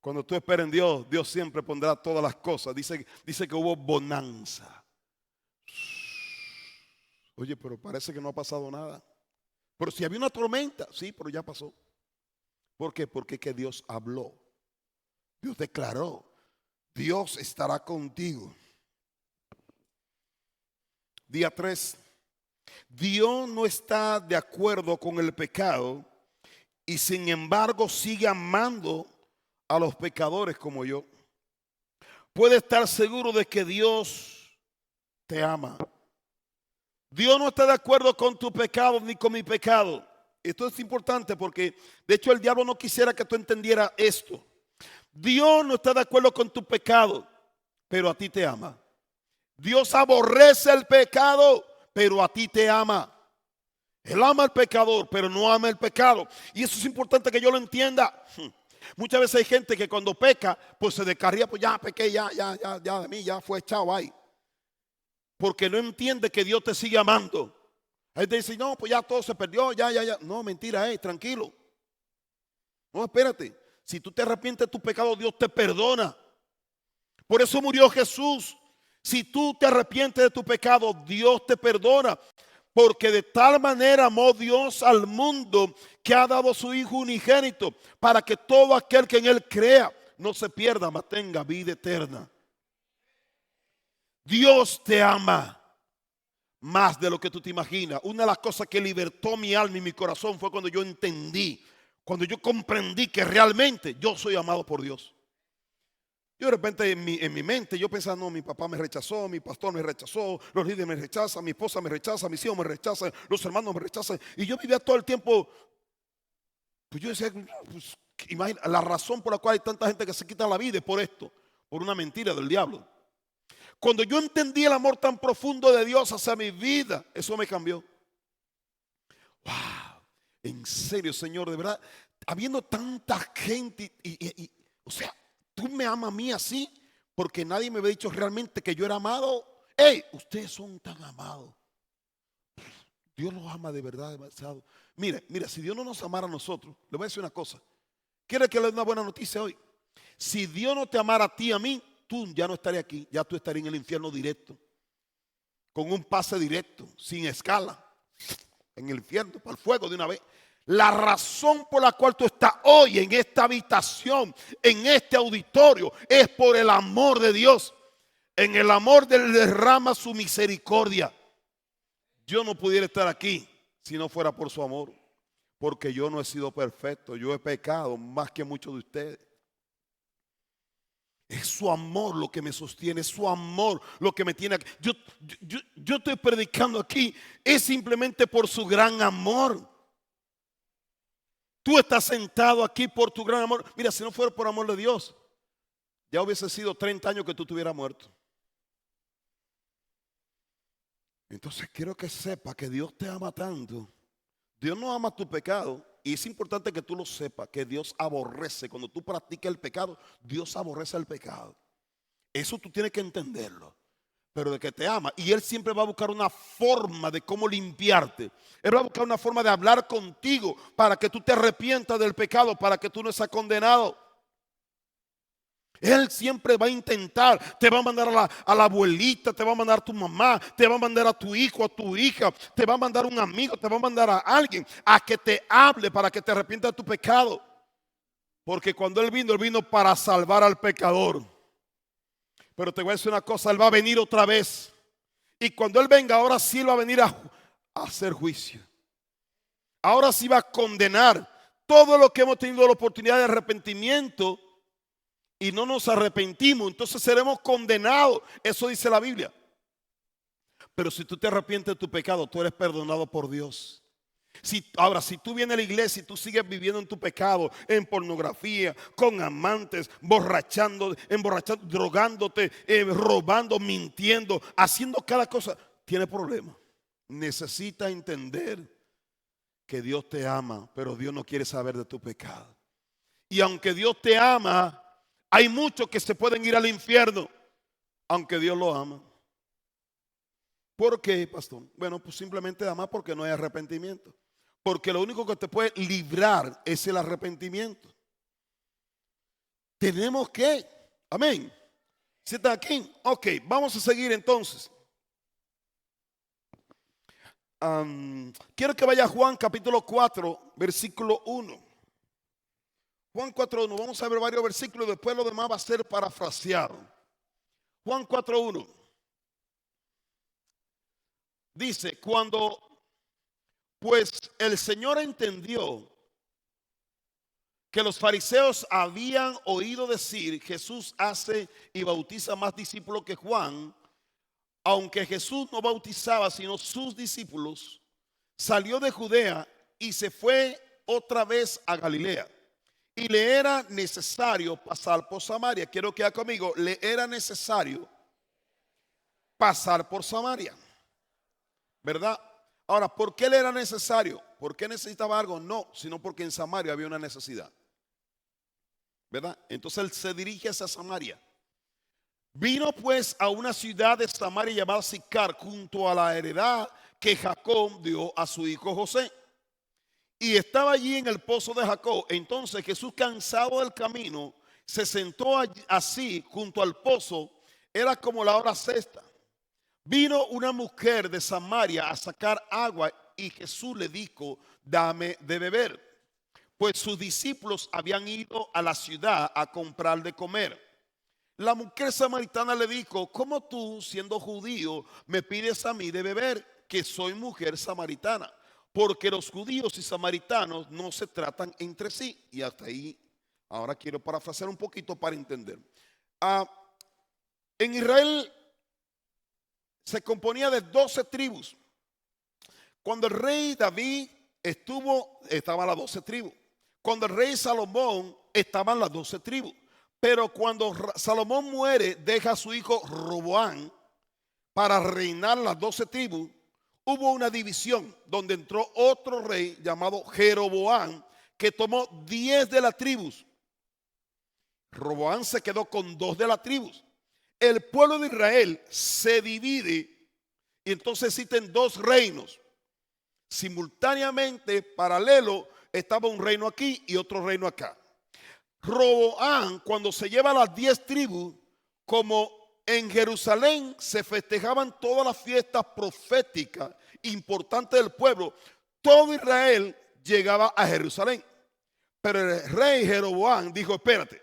Cuando tú esperas en Dios, Dios siempre pondrá todas las cosas. Dice que hubo bonanza. Oye, pero parece que no ha pasado nada. Pero si había una tormenta, sí, pero ya pasó. ¿Por qué? Porque que Dios habló. Dios declaró. Dios estará contigo. Día 3. Dios no está de acuerdo con el pecado y sin embargo sigue amando a los pecadores como yo. Puede estar seguro de que Dios te ama. Dios no está de acuerdo con tu pecado ni con mi pecado. Esto es importante porque de hecho el diablo no quisiera que tú entendieras esto. Dios no está de acuerdo con tu pecado, pero a ti te ama. Dios aborrece el pecado, pero a ti te ama. Él ama al pecador, pero no ama el pecado. Y eso es importante que yo lo entienda. Muchas veces hay gente que cuando peca, pues se descarría, pues ya pequé, ya de mí, ya fue echado ahí. Porque no entiende que Dios te sigue amando. Ahí te dice, no, pues ya todo se perdió, ya. No, mentira, tranquilo. No, espérate. Si tú te arrepientes de tu pecado, Dios te perdona. Por eso murió Jesús. Si tú te arrepientes de tu pecado, Dios te perdona. Porque de tal manera amó Dios al mundo que ha dado a su Hijo unigénito para que todo aquel que en Él crea no se pierda, mas tenga vida eterna. Dios te ama más de lo que tú te imaginas. Una de las cosas que libertó mi alma y mi corazón fue cuando yo entendí, cuando yo comprendí que realmente yo soy amado por Dios. Yo de repente en mi mente yo pensaba, no, mi papá me rechazó, mi pastor me rechazó, los líderes me rechazan, mi esposa me rechaza, mis hijos me rechazan, los hermanos me rechazan. Y yo vivía todo el tiempo Pues yo decía, pues, imagina, la razón por la cual hay tanta gente que se quita la vida es por esto, por una mentira del diablo. Cuando yo entendí el amor tan profundo de Dios hacia mi vida, eso me cambió. Wow, en serio, Señor, de verdad, habiendo tanta gente, o sea, tú me amas a mí así, porque nadie me había dicho realmente que yo era amado. Hey, ustedes son tan amados. Dios los ama de verdad demasiado. Mire, si Dios no nos amara a nosotros, le voy a decir una cosa. ¿Quiere que le dé una buena noticia hoy? Si Dios no te amara a ti, a mí, tú ya no estarías aquí, ya tú estarías en el infierno directo, con un pase directo, sin escala, en el infierno, para el fuego de una vez. La razón por la cual tú estás hoy en esta habitación, en este auditorio, es por el amor de Dios. En el amor de Él derrama su misericordia. Yo no pudiera estar aquí si no fuera por su amor, porque yo no he sido perfecto, yo he pecado más que muchos de ustedes. Es su amor lo que me sostiene, es su amor lo que me tiene aquí. Yo estoy predicando aquí, es simplemente por su gran amor. Tú estás sentado aquí por tu gran amor. Mira, si no fuera por amor de Dios, ya hubiese sido 30 años que tú estuvieras muerto. Entonces quiero que sepa que Dios te ama tanto. Dios no ama tu pecado. Y es importante que tú lo sepas, que Dios aborrece. Cuando tú practicas el pecado, Dios aborrece el pecado. Eso tú tienes que entenderlo. Pero de que te ama. Y Él siempre va a buscar una forma de cómo limpiarte. Él va a buscar una forma de hablar contigo para que tú te arrepientas del pecado, para que tú no seas condenado. Él siempre va a intentar, te va a mandar a la abuelita, te va a mandar a tu mamá, te va a mandar a tu hijo, a tu hija, te va a mandar a un amigo, te va a mandar a alguien a que te hable para que te arrepientas de tu pecado. Porque cuando Él vino para salvar al pecador. Pero te voy a decir una cosa, Él va a venir otra vez. Y cuando Él venga, ahora sí Él va a venir a hacer juicio. Ahora sí va a condenar todo lo que hemos tenido la oportunidad de arrepentimiento. Y no nos arrepentimos, entonces seremos condenados. Eso dice la Biblia. Pero si tú te arrepientes de tu pecado, tú eres perdonado por Dios. Ahora, si tú vienes a la iglesia y tú sigues viviendo en tu pecado, en pornografía, con amantes, emborrachando, drogándote, robando, mintiendo, haciendo cada cosa, tiene problemas. Necesitas entender que Dios te ama, pero Dios no quiere saber de tu pecado. Y aunque Dios te ama, hay muchos que se pueden ir al infierno, aunque Dios lo ama. ¿Por qué, pastor? Bueno, pues simplemente ama porque no hay arrepentimiento. Porque lo único que te puede librar es el arrepentimiento. Tenemos que, amén. ¿Sí está aquí? Ok, vamos a seguir entonces. Quiero que vaya a Juan capítulo 4, versículo 1. Juan 4.1, vamos a ver varios versículos, después lo demás va a ser parafraseado. Juan 4.1 dice, cuando pues el Señor entendió que los fariseos habían oído decir, Jesús hace y bautiza más discípulos que Juan, aunque Jesús no bautizaba sino sus discípulos, salió de Judea y se fue otra vez a Galilea. Y le era necesario pasar por Samaria. Quiero que haga conmigo, le era necesario pasar por Samaria. ¿Verdad? Ahora, ¿por qué le era necesario? ¿Por qué necesitaba algo? No, sino porque en Samaria había una necesidad. ¿Verdad? Entonces él se dirige hacia Samaria. Vino pues a una ciudad de Samaria llamada Sicar, junto a la heredad que Jacob dio a su hijo José. Y estaba allí en el pozo de Jacob. Entonces Jesús, cansado del camino, se sentó allí, así junto al pozo. Era como la hora sexta. Vino una mujer de Samaria a sacar agua y Jesús le dijo, dame de beber. Pues sus discípulos habían ido a la ciudad a comprar de comer. La mujer samaritana le dijo, ¿cómo tú, siendo judío, me pides a mí de beber, que soy mujer samaritana? Porque los judíos y samaritanos no se tratan entre sí. Y hasta ahí, ahora quiero parafrasear un poquito para entender. En Israel se componía de 12 tribus. Cuando el rey David estaban las 12 tribus. cuando el rey Salomón estaban las 12 tribus. Pero cuando Salomón muere, deja a su hijo Roboam para reinar las 12 tribus. Hubo una división donde entró otro rey llamado Jeroboam, que tomó 10 de las tribus. Roboam se quedó con 2 de las tribus. El pueblo de Israel se divide y entonces existen 2 reinos. Simultáneamente, paralelo, estaba un reino aquí y otro reino acá. Roboam, cuando se lleva a las 10 tribus, como en Jerusalén se festejaban todas las fiestas proféticas importantes del pueblo, todo Israel llegaba a Jerusalén. Pero el rey Jeroboam dijo: espérate,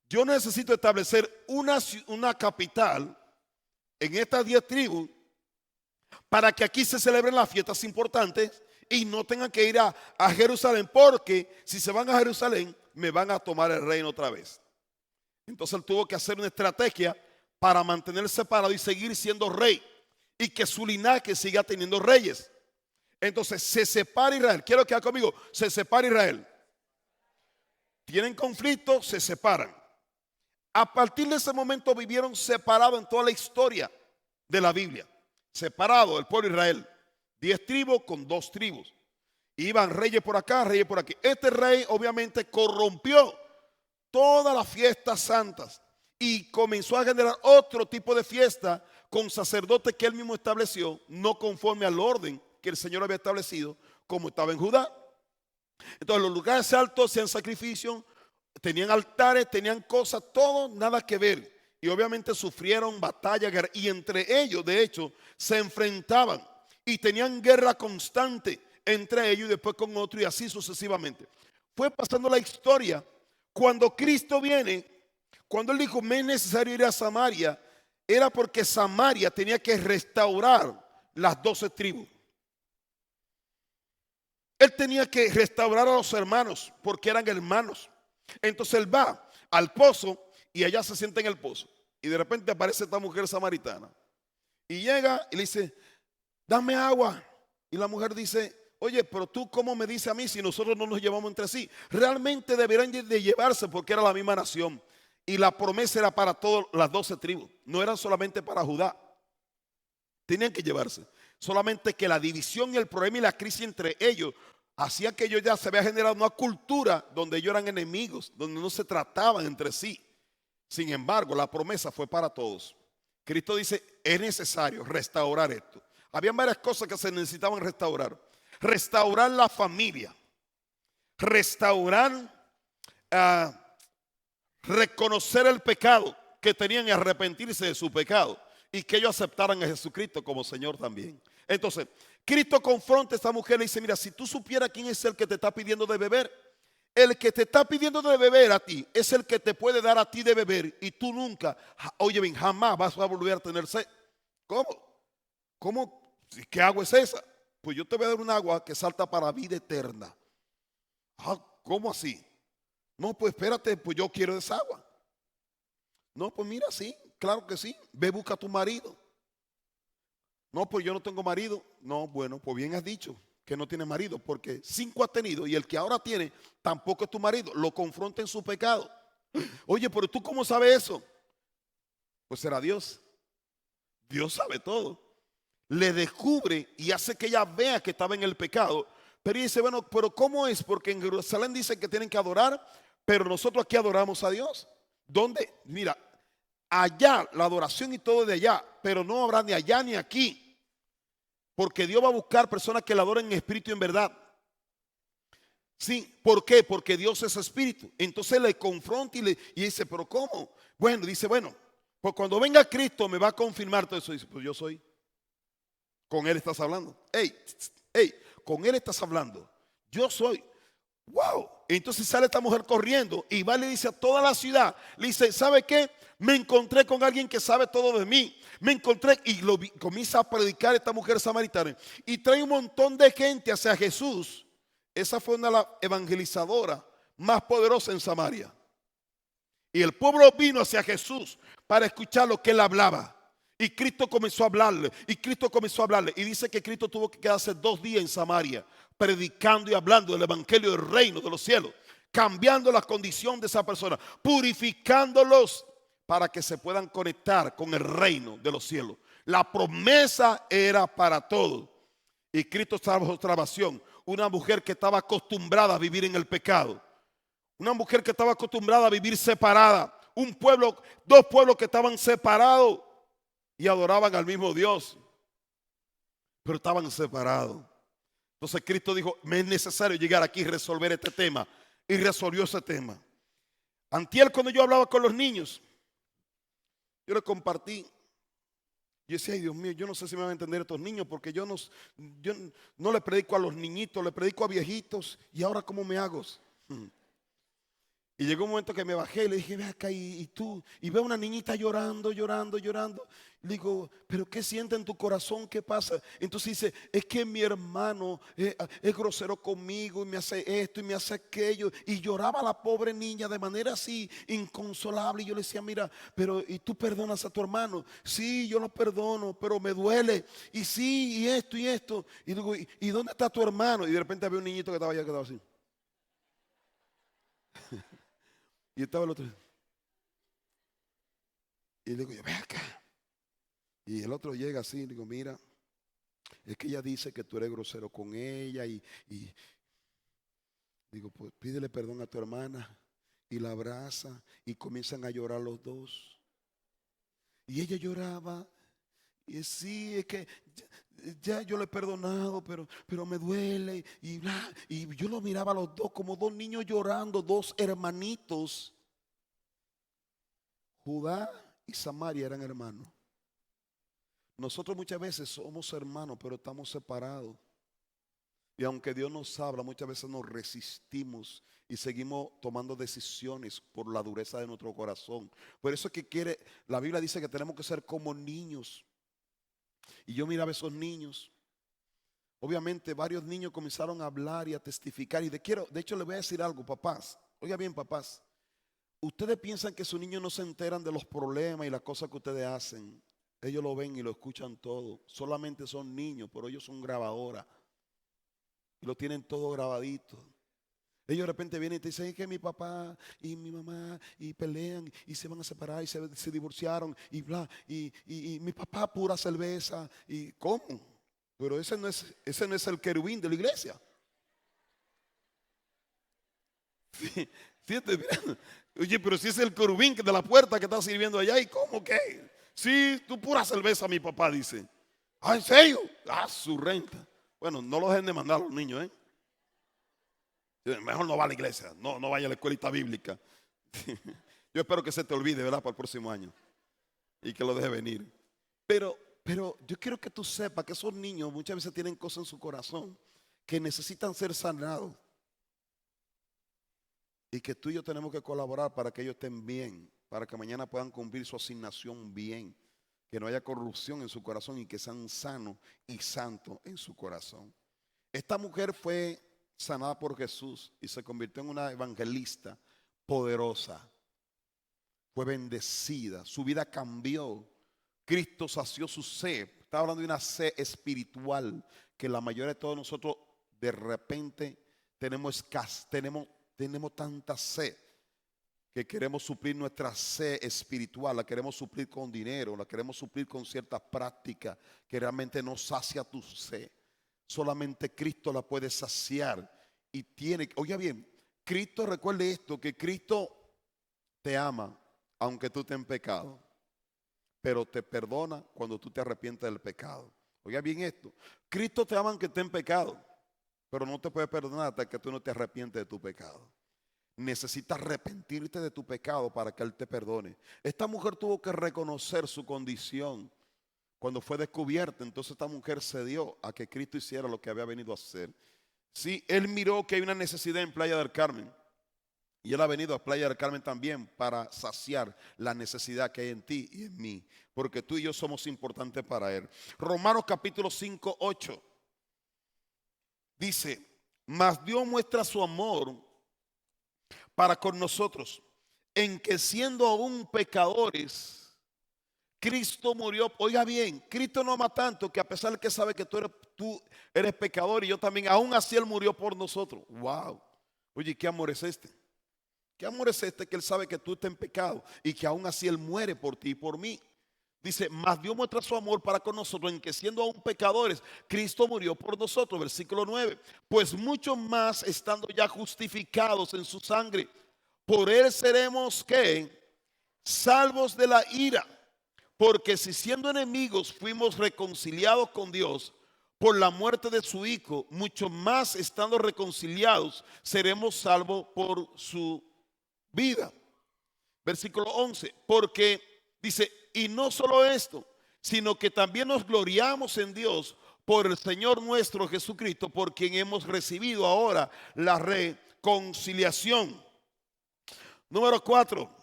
yo necesito establecer una capital en estas 10 tribus para que aquí se celebren las fiestas importantes y no tengan que ir a Jerusalén, porque si se van a Jerusalén me van a tomar el reino otra vez. Entonces él tuvo que hacer una estrategia para mantenerse separado y seguir siendo rey, y que su linaje siga teniendo reyes. Entonces se separa Israel. Quiero que haga conmigo: se separa Israel. Tienen conflicto, se separan. A partir de ese momento vivieron separados en toda la historia de la Biblia. Separado el pueblo de Israel. 10 tribus con 2 tribus. Iban reyes por acá, reyes por aquí. Este rey obviamente corrompió todas las fiestas santas y comenzó a generar otro tipo de fiesta con sacerdotes que él mismo estableció, no conforme al orden que el Señor había establecido, como estaba en Judá. Entonces los lugares altos hacían sacrificio, tenían altares, tenían cosas, todo nada que ver. Y obviamente sufrieron batalla, guerra, y entre ellos de hecho se enfrentaban y tenían guerra constante entre ellos y después con otro, y así sucesivamente. Fue pasando la historia. Cuando Cristo viene, cuando él dijo: me es necesario ir a Samaria, era porque Samaria tenía que restaurar las 12 tribus. Él tenía que restaurar a los hermanos porque eran hermanos. Entonces él va al pozo y allá se sienta en el pozo, y de repente aparece esta mujer samaritana y llega y le dice: dame agua. Y la mujer dice: oye, pero tú ¿cómo me dices a mí si nosotros no nos llevamos entre sí? Realmente deberían de llevarse porque era la misma nación. Y la promesa era para todas las 12 tribus. No era solamente para Judá. Tenían que llevarse. Solamente que la división y el problema y la crisis entre ellos hacía que ellos ya se había generado una cultura donde ellos eran enemigos, donde no se trataban entre sí. Sin embargo, la promesa fue para todos. Cristo dice: es necesario restaurar esto. Habían varias cosas que se necesitaban restaurar. Restaurar la familia, restaurar, reconocer el pecado que tenían y arrepentirse de su pecado, y que ellos aceptaran a Jesucristo como Señor también. Entonces Cristo confronta a esta mujer y le dice: mira, si tú supieras quién es el que te está pidiendo de beber, el que te está pidiendo de beber a ti es el que te puede dar a ti de beber, y tú nunca, oye bien, jamás vas a volver a tener sed. ¿Cómo? ¿Qué agua es esa? Pues yo te voy a dar un agua que salta para vida eterna. ¿Cómo así? No, pues espérate, pues yo quiero esa agua. No, pues mira, sí, claro que sí. Ve, busca a tu marido. No, pues yo no tengo marido. No, bueno, pues bien has dicho que no tiene marido, porque 5 has tenido y el que ahora tiene tampoco es tu marido. Lo confronta en su pecado. Oye, pero ¿tú cómo sabes eso? Pues será Dios. Dios sabe todo. Le descubre y hace que ella vea que estaba en el pecado. Pero ella dice: bueno, pero ¿cómo es? Porque en Jerusalén dicen que tienen que adorar, pero nosotros aquí adoramos a Dios. ¿Dónde? Mira, allá la adoración y todo de allá, pero no habrá ni allá ni aquí, porque Dios va a buscar personas que le adoren en espíritu y en verdad. Sí, ¿por qué? Porque Dios es espíritu. Entonces le confronta y dice: pero ¿cómo? Bueno, dice: bueno, pues cuando venga Cristo me va a confirmar todo eso. Dice: pues yo soy. Con él estás hablando. Hey, con él estás hablando. Yo soy. Wow. Entonces sale esta mujer corriendo y va y le dice a toda la ciudad, le dice: ¿sabe qué? Me encontré con alguien que sabe todo de mí. Me encontré y comienza a predicar esta mujer samaritana y trae un montón de gente hacia Jesús. Esa fue una de las evangelizadoras más poderosas en Samaria. Y el pueblo vino hacia Jesús para escuchar lo que él hablaba. Y Cristo comenzó a hablarle, y dice que Cristo tuvo que quedarse 2 días en Samaria, predicando y hablando del evangelio del reino de los cielos. cambiando la condición de esa persona, purificándolos para que se puedan conectar con el reino de los cielos. La promesa era para todos. Y Cristo trajo salvación. Una mujer que estaba acostumbrada a vivir en el pecado. Una mujer que estaba acostumbrada a vivir separada. Un pueblo, dos pueblos que estaban separados y adoraban al mismo Dios, pero estaban separados. Entonces Cristo dijo, me es necesario llegar aquí y resolver este tema. Y resolvió ese tema. Antier, cuando yo hablaba con los niños, yo les compartí. Yo decía, ay Dios mío, yo no sé si me van a entender estos niños, porque yo no le predico a los niñitos, le predico a viejitos. Y ahora, ¿cómo me hago? Y llegó un momento que me bajé y le dije, ve acá, y tú, y veo una niñita llorando. Le digo, pero ¿qué siente en tu corazón? ¿Qué pasa? Entonces dice, es que mi hermano es grosero conmigo y me hace esto y me hace aquello. Y lloraba la pobre niña de manera así inconsolable. Y yo le decía, mira, pero ¿y tú perdonas a tu hermano? Sí, yo lo perdono, pero me duele. Y sí, y esto y esto. Y digo, ¿y dónde está tu hermano? Y de repente había un niñito que estaba allá, que estaba así. Y estaba el otro. Y le digo, yo, ve acá. Y el otro llega así, le digo, mira, es que ella dice que tú eres grosero con ella. Y digo, pues pídele perdón a tu hermana. Y la abraza y comienzan a llorar los dos. Y ella lloraba. Y sí, es que ya yo le he perdonado, pero me duele. Y yo lo miraba a los dos como dos niños llorando, dos hermanitos. Judá y Samaria eran hermanos. Nosotros muchas veces somos hermanos, pero estamos separados. Y aunque Dios nos habla, muchas veces nos resistimos y seguimos tomando decisiones por la dureza de nuestro corazón. Por eso es que la Biblia dice que tenemos que ser como niños. Y yo miraba a esos niños. Obviamente varios niños comenzaron a hablar y a testificar. Y de hecho les voy a decir algo, papás. Oiga bien, papás. Ustedes piensan que sus niños no se enteran de los problemas y las cosas que ustedes hacen. Ellos lo ven y lo escuchan todo. Solamente son niños, pero ellos son grabadoras. Y lo tienen todo grabadito. Ellos de repente vienen y te dicen, es que mi papá y mi mamá y pelean y se van a separar y se divorciaron y bla. Y mi papá pura cerveza. ¿Y cómo? Pero ese no es el querubín de la iglesia. Sí, fíjate, oye, pero si es el querubín de la puerta que está sirviendo allá, ¿y cómo que? Sí, tú pura cerveza, mi papá dice. Ah, ¿en serio? Ah, su renta. Bueno, no lo dejen de mandar a los niños, ¿eh? Mejor no va a la iglesia, no vaya a la escuelita bíblica. Yo espero que se te olvide, ¿verdad? Para el próximo año. Y que lo deje venir. Pero yo quiero que tú sepas que esos niños muchas veces tienen cosas en su corazón que necesitan ser sanados. Y que tú y yo tenemos que colaborar para que ellos estén bien, para que mañana puedan cumplir su asignación bien, que no haya corrupción en su corazón y que sean sanos y santos en su corazón. Esta mujer fue sanada por Jesús y se convirtió en una evangelista poderosa. Fue bendecida, su vida cambió. Cristo sació su sed. Estaba hablando de una sed espiritual que la mayoría de todos nosotros de repente tenemos tanta sed que queremos suplir nuestra sed espiritual, la queremos suplir con dinero, la queremos suplir con ciertas prácticas que realmente no sacia tu sed. Solamente Cristo la puede saciar y oiga bien, Cristo, recuerde esto, que Cristo te ama aunque tú estés en pecado, pero te perdona cuando tú te arrepientes del pecado. Oiga bien esto, Cristo te ama aunque estés en pecado, pero no te puede perdonar hasta que tú no te arrepientes de tu pecado. Necesitas arrepentirte de tu pecado para que Él te perdone. Esta mujer tuvo que reconocer su condición cuando fue descubierta. Entonces esta mujer cedió a que Cristo hiciera lo que había venido a hacer. Sí, Él miró que hay una necesidad en Playa del Carmen. Y Él ha venido a Playa del Carmen también para saciar la necesidad que hay en ti y en mí. Porque tú y yo somos importantes para Él. Romanos capítulo 5, 8. Dice, mas Dios muestra su amor para con nosotros, en que siendo aún pecadores, Cristo murió. Oiga bien, Cristo no ama tanto que a pesar de que sabe que tú eres pecador y yo también, aún así Él murió por nosotros. Wow. Oye, ¿qué amor es este? ¿Qué amor es este que Él sabe que tú estás en pecado y que aún así Él muere por ti y por mí? Dice, mas Dios muestra su amor para con nosotros en que siendo aún pecadores, Cristo murió por nosotros. Versículo 9. Pues mucho más estando ya justificados en su sangre, por Él seremos, ¿qué? Salvos de la ira. Porque si siendo enemigos fuimos reconciliados con Dios por la muerte de su Hijo, mucho más estando reconciliados seremos salvos por su vida. Versículo 11. Porque dice, y no solo esto, sino que también nos gloriamos en Dios por el Señor nuestro Jesucristo, por quien hemos recibido ahora la reconciliación. Número 4.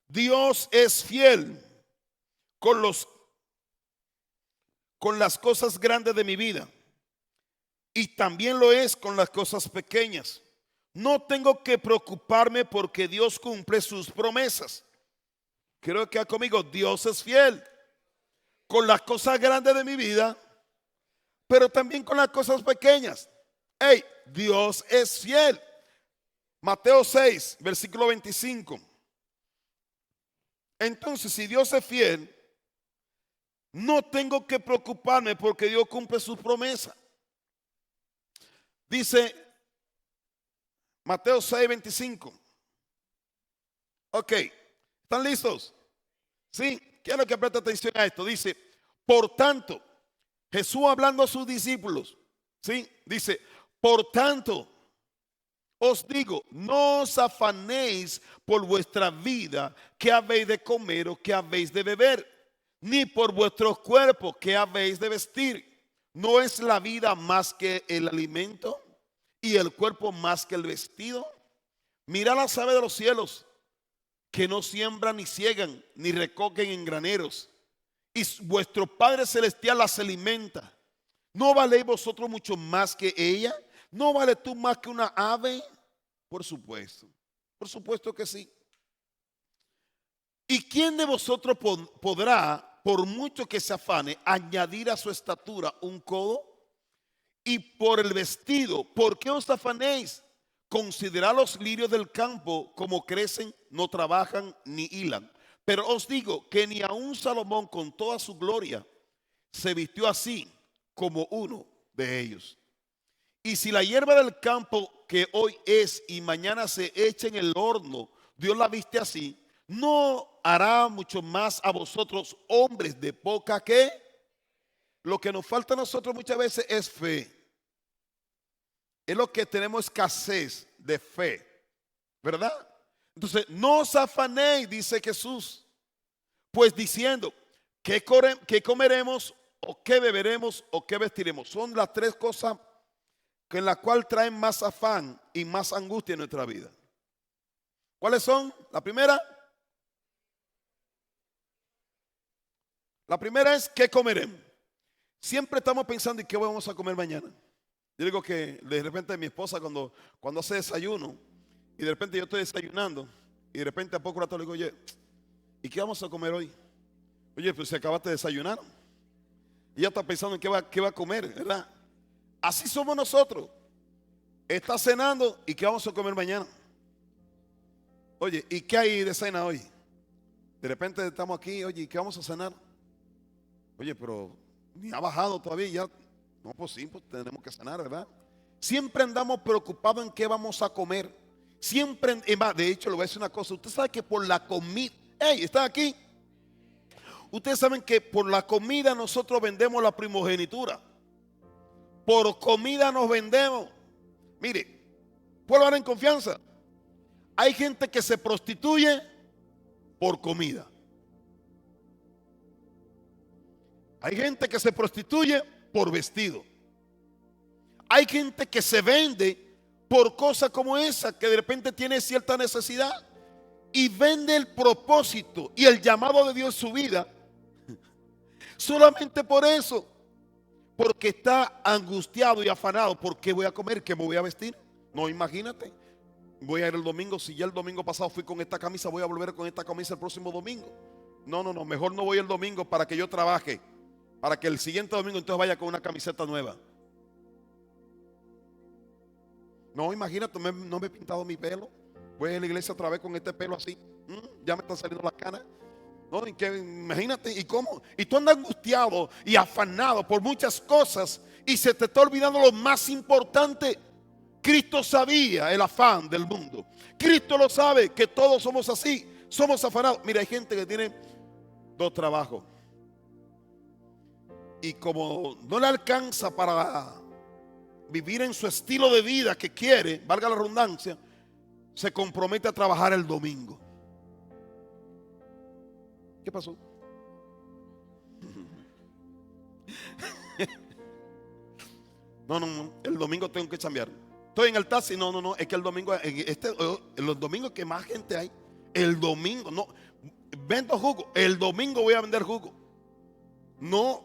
Dios es fiel con las cosas grandes de mi vida y también lo es con las cosas pequeñas. No tengo que preocuparme porque Dios cumple sus promesas. Creo que conmigo, Dios es fiel con las cosas grandes de mi vida, pero también con las cosas pequeñas. Hey, Dios es fiel. Mateo 6, versículo 25. Entonces, si Dios es fiel, no tengo que preocuparme porque Dios cumple su promesa. Dice Mateo 6, 25. Ok, ¿están listos? Sí, quiero que preste atención a esto. Dice, por tanto, Jesús hablando a sus discípulos, ¿sí? Dice, por tanto, os digo, no os afanéis por vuestra vida, qué habéis de comer o qué habéis de beber, ni por vuestros cuerpos, qué habéis de vestir. ¿No es la vida más que el alimento y el cuerpo más que el vestido? Mirad las aves de los cielos, que no siembran ni ciegan ni recogen en graneros, y vuestro Padre Celestial las alimenta. ¿No valéis vosotros mucho más que ella? ¿No vale tú más que una ave? Por supuesto que sí. ¿Y quién de vosotros podrá, por mucho que se afane, añadir a su estatura un codo? Y por el vestido, ¿por qué os afanéis? Considerad los lirios del campo, como crecen, no trabajan ni hilan. Pero os digo que ni aun Salomón con toda su gloria se vistió así como uno de ellos. Y si la hierba del campo que hoy es y mañana se echa en el horno, Dios la viste así, ¿no hará mucho más a vosotros, hombres de poca que? Lo que nos falta a nosotros muchas veces es fe. Es lo que tenemos escasez de fe, ¿verdad? Entonces, no os afanéis, dice Jesús, pues diciendo, ¿qué comeremos o qué beberemos o qué vestiremos? Son las tres cosas que en la cual traen más afán y más angustia en nuestra vida. ¿Cuáles son? La primera es ¿qué comeremos? Siempre estamos pensando en qué vamos a comer mañana. Yo digo que de repente mi esposa cuando hace desayuno y de repente yo estoy desayunando y de repente a poco rato le digo, oye, ¿y qué vamos a comer hoy? Oye, pues si acabaste de desayunar. Y ella está pensando en qué va a comer, ¿verdad? Así somos nosotros. Está cenando y qué vamos a comer mañana. Oye, ¿y qué hay de cena hoy? De repente estamos aquí, oye, ¿y qué vamos a cenar? Oye, pero ni ha bajado todavía ya. No, pues sí, pues tenemos que cenar, ¿verdad? Siempre andamos preocupados en qué vamos a comer. Siempre, de hecho, le voy a decir una cosa. Usted sabe que por la comida, hey, ¿están aquí? Ustedes saben que por la comida nosotros vendemos la primogenitura. Por comida nos vendemos. Mire, puedo hablar en confianza. Hay gente que se prostituye por comida. Hay gente que se prostituye por vestido. Hay gente que se vende por cosas como esa, que de repente tiene cierta necesidad y vende el propósito y el llamado de Dios en su vida solamente por eso, porque está angustiado y afanado. ¿Por qué voy a comer? ¿Qué me voy a vestir? No, imagínate. Voy a ir el domingo. Si ya el domingo pasado fui con esta camisa, voy a volver con esta camisa el próximo domingo. No, mejor no voy el domingo para que yo trabaje, para que el siguiente domingo entonces vaya con una camiseta nueva. No, imagínate, no me he pintado mi pelo. Voy a la iglesia otra vez con este pelo así. Ya me están saliendo las canas. No, y que, imagínate, ¿y cómo? Y tú andas angustiado y afanado por muchas cosas y se te está olvidando lo más importante. Cristo sabía el afán del mundo. Cristo lo sabe, que todos somos así, somos afanados. Mira, hay gente que tiene 2 trabajos y como no le alcanza para vivir en su estilo de vida que quiere, valga la redundancia, se compromete a trabajar el domingo. ¿Qué pasó? No, el domingo tengo que chambear. Estoy en el taxi, no, es que el domingo, los domingos que más gente hay, el domingo, no, vendo jugo, el domingo voy a vender jugo. No,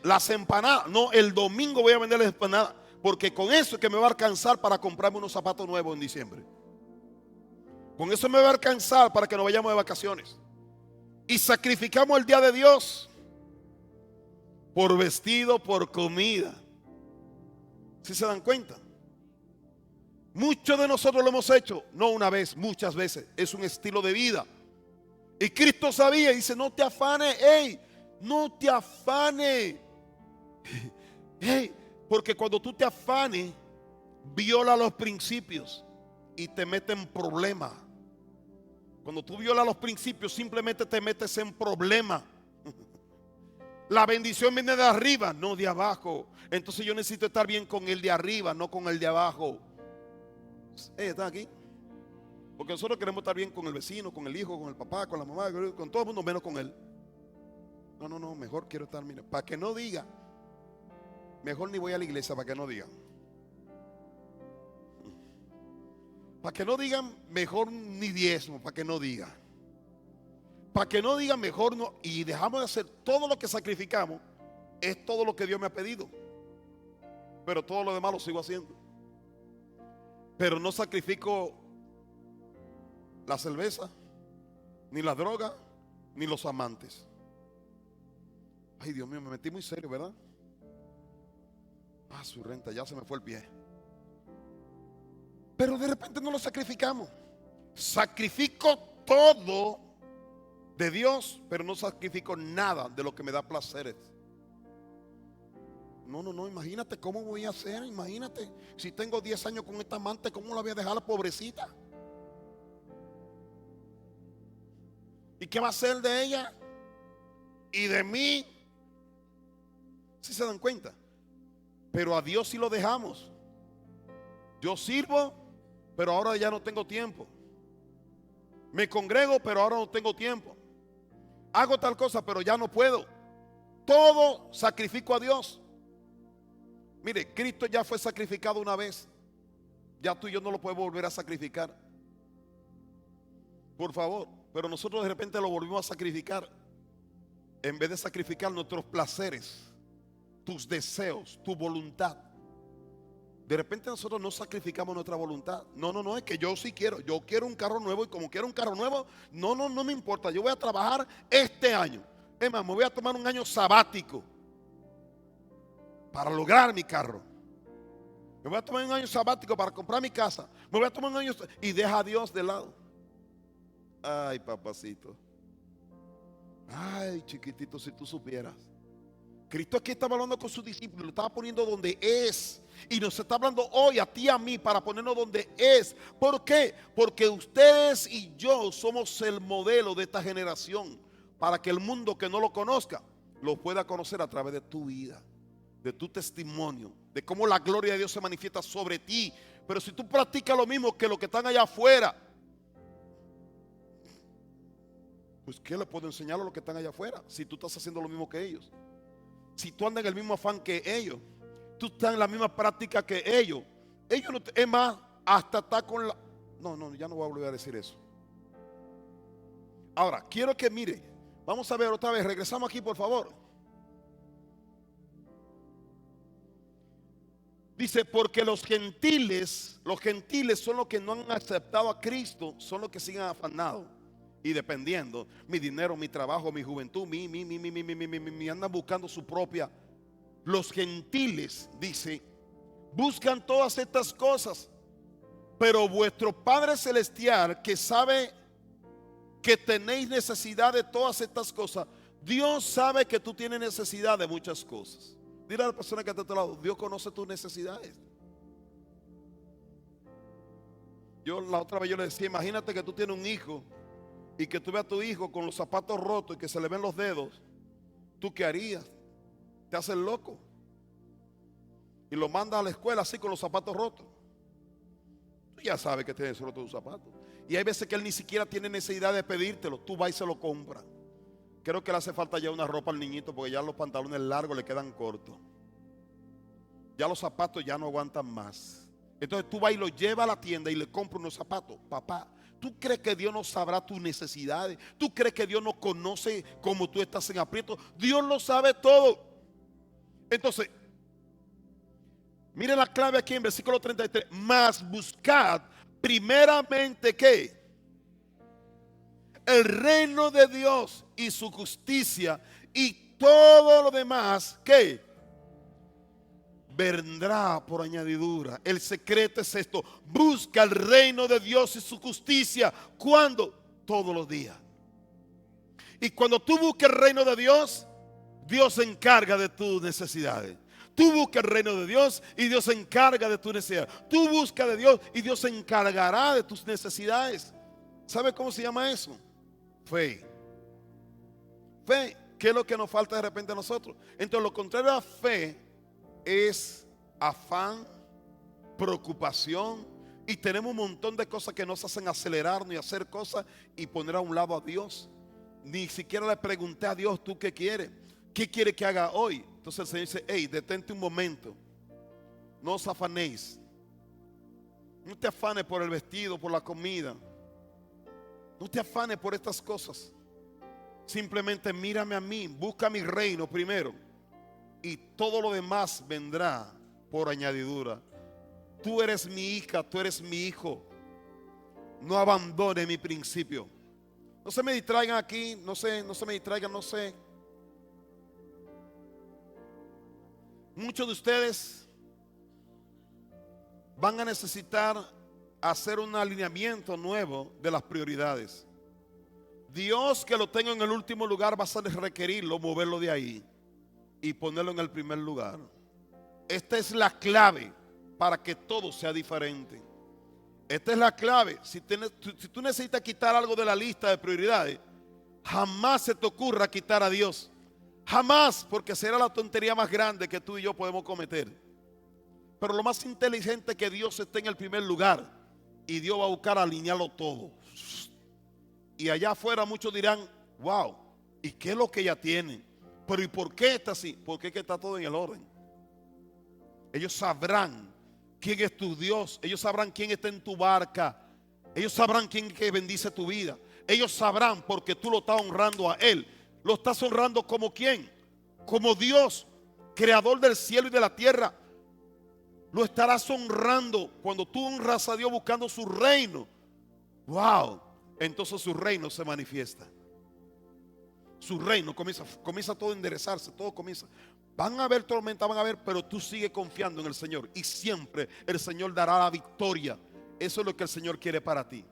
las empanadas, no, el domingo voy a vender las empanadas, porque con eso es que me va a alcanzar para comprarme unos zapatos nuevos en diciembre. Con eso me va a alcanzar para que nos vayamos de vacaciones. Y sacrificamos el día de Dios por vestido, por comida. ¿Sí se dan cuenta? Muchos de nosotros lo hemos hecho, no una vez, muchas veces. Es un estilo de vida. Y Cristo sabía y dice, no te afanes, no te afanes. Porque cuando tú te afanes, viola los principios y te mete en problemas. Cuando tú violas los principios, simplemente te metes en problemas. La bendición viene de arriba, no de abajo. Entonces yo necesito estar bien con el de arriba, no con el de abajo. ¿Están aquí? Porque nosotros queremos estar bien con el vecino, con el hijo, con el papá, con la mamá, con todo el mundo, menos con él. No, mejor quiero estar, mira, para que no diga. Mejor ni voy a la iglesia para que no digan. Para que no digan, mejor ni diezmo, para que no digan. Para que no digan, mejor no. Y dejamos de hacer todo lo que sacrificamos. Es todo lo que Dios me ha pedido. Pero todo lo demás lo sigo haciendo. Pero no sacrifico la cerveza, ni la droga, ni los amantes. Ay, Dios mío, me metí muy serio, ¿verdad? Su renta, ya se me fue el pie. Pero de repente no lo sacrificamos. Sacrifico todo de Dios, pero no sacrifico nada de lo que me da placeres. No, imagínate cómo voy a hacer. Imagínate, si tengo 10 años con esta amante, ¿cómo la voy a dejar a la pobrecita? ¿Y qué va a hacer de ella? Y de mí. ¿Sí se dan cuenta? Pero a Dios sí lo dejamos. Yo sirvo, pero ahora ya no tengo tiempo. Me congrego, pero ahora no tengo tiempo. Hago tal cosa, pero ya no puedo. Todo sacrifico a Dios. Mire, Cristo ya fue sacrificado una vez. Ya tú y yo no lo podemos volver a sacrificar. Por favor. Pero nosotros de repente lo volvimos a sacrificar. En vez de sacrificar nuestros placeres, tus deseos, tu voluntad. De repente nosotros no sacrificamos nuestra voluntad. No, es que yo sí quiero. Yo quiero un carro nuevo y como quiero un carro nuevo, no me importa. Yo voy a trabajar este año. Es más, me voy a tomar un año sabático para lograr mi carro. Me voy a tomar un año sabático para comprar mi casa. Me voy a tomar un año y deja a Dios de lado. Ay, papacito. Ay, chiquitito, si tú supieras. Cristo aquí estaba hablando con sus discípulos, lo estaba poniendo donde es. Y nos está hablando hoy a ti y a mí para ponernos donde es. ¿Por qué? Porque ustedes y yo somos el modelo de esta generación. Para que el mundo que no lo conozca, lo pueda conocer a través de tu vida, de tu testimonio, de cómo la gloria de Dios se manifiesta sobre ti. Pero si tú practicas lo mismo que los que están allá afuera, pues ¿qué le puedo enseñar a los que están allá afuera? Si tú estás haciendo lo mismo que ellos. Si tú andas en el mismo afán que ellos, tú estás en la misma práctica que ellos. Ellos no, es más, hasta está con la... No, ya no voy a volver a decir eso. Ahora, quiero que mire, vamos a ver otra vez, regresamos aquí por favor. Dice, porque los gentiles son los que no han aceptado a Cristo, son los que siguen afanados y dependiendo. Mi dinero, mi trabajo, mi juventud, andan buscando su propia. Los gentiles, dice, buscan todas estas cosas Pero vuestro Padre Celestial, que sabe que tenéis necesidad de todas estas cosas, Dios sabe que tú tienes necesidad de muchas cosas. Dile a la persona que está a tu lado, Dios conoce tus necesidades. Yo la otra vez yo le decía, imagínate que tú tienes un hijo y que tú veas a tu hijo con los zapatos rotos y que se le ven los dedos. ¿Tú qué harías? Te haces loco y lo mandas a la escuela así con los zapatos rotos. Tú ya sabes que tienes roto tus zapatos. Y hay veces que él ni siquiera tiene necesidad de pedírtelo. Tú vas y se lo compras. Creo que le hace falta ya una ropa al niñito porque ya los pantalones largos le quedan cortos. Ya los zapatos ya no aguantan más. Entonces tú vas y lo llevas a la tienda y le compras unos zapatos. Papá, ¿tú crees que Dios no sabrá tus necesidades? ¿Tú crees que Dios no conoce cómo tú estás en aprieto? Dios lo sabe todo. Entonces, miren la clave aquí en versículo 33. Mas buscad primeramente ¿qué? El reino de Dios y su justicia, y todo lo demás ¿qué? Vendrá por añadidura. El secreto es esto: busca el reino de Dios y su justicia. ¿Cuándo? Todos los días. Y cuando tú buscas el reino de Dios, Dios se encarga de tus necesidades. Tú buscas el reino de Dios y Dios se encarga de tus necesidades. Tú buscas de Dios y Dios se encargará de tus necesidades. ¿Sabe cómo se llama eso? Fe. Fe, ¿qué es lo que nos falta de repente a nosotros? Entonces lo contrario a fe es afán, preocupación, y tenemos un montón de cosas que nos hacen acelerarnos y hacer cosas y poner a un lado a Dios. Ni siquiera le pregunté a Dios, ¿tú qué quieres? ¿Qué quiere que haga hoy? Entonces el Señor dice, hey, detente un momento, no os afanéis, no te afanes por el vestido, por la comida, no te afanes por estas cosas. Simplemente mírame a mí, busca mi reino primero y todo lo demás vendrá por añadidura. Tú eres mi hija, tú eres mi hijo. No abandone mi principio. No se me distraigan aquí, no se me distraigan, no sé. Muchos de ustedes van a necesitar hacer un alineamiento nuevo de las prioridades. Dios, que lo tenga en el último lugar, va a requerirlo, moverlo de ahí y ponerlo en el primer lugar. Esta es la clave para que todo sea diferente. Esta es la clave. Si tú necesitas quitar algo de la lista de prioridades, jamás se te ocurra quitar a Dios. Jamás, porque será la tontería más grande que tú y yo podemos cometer. Pero lo más inteligente es que Dios esté en el primer lugar y Dios va a buscar alinearlo todo. Y allá afuera muchos dirán, wow, ¿y qué es lo que ella tiene? Pero ¿y por qué está así? Porque es que está todo en el orden. Ellos sabrán quién es tu Dios. Ellos sabrán quién está en tu barca. Ellos sabrán quién que bendice tu vida. Ellos sabrán porque tú lo estás honrando a Él. Lo estás honrando como quién, como Dios, creador del cielo y de la tierra. Lo estarás honrando cuando tú honras a Dios buscando su reino. Wow, entonces su reino se manifiesta. Su reino comienza todo a enderezarse, todo comienza. Van a haber tormentas, van a haber, pero tú sigue confiando en el Señor y siempre el Señor dará la victoria. Eso es lo que el Señor quiere para ti.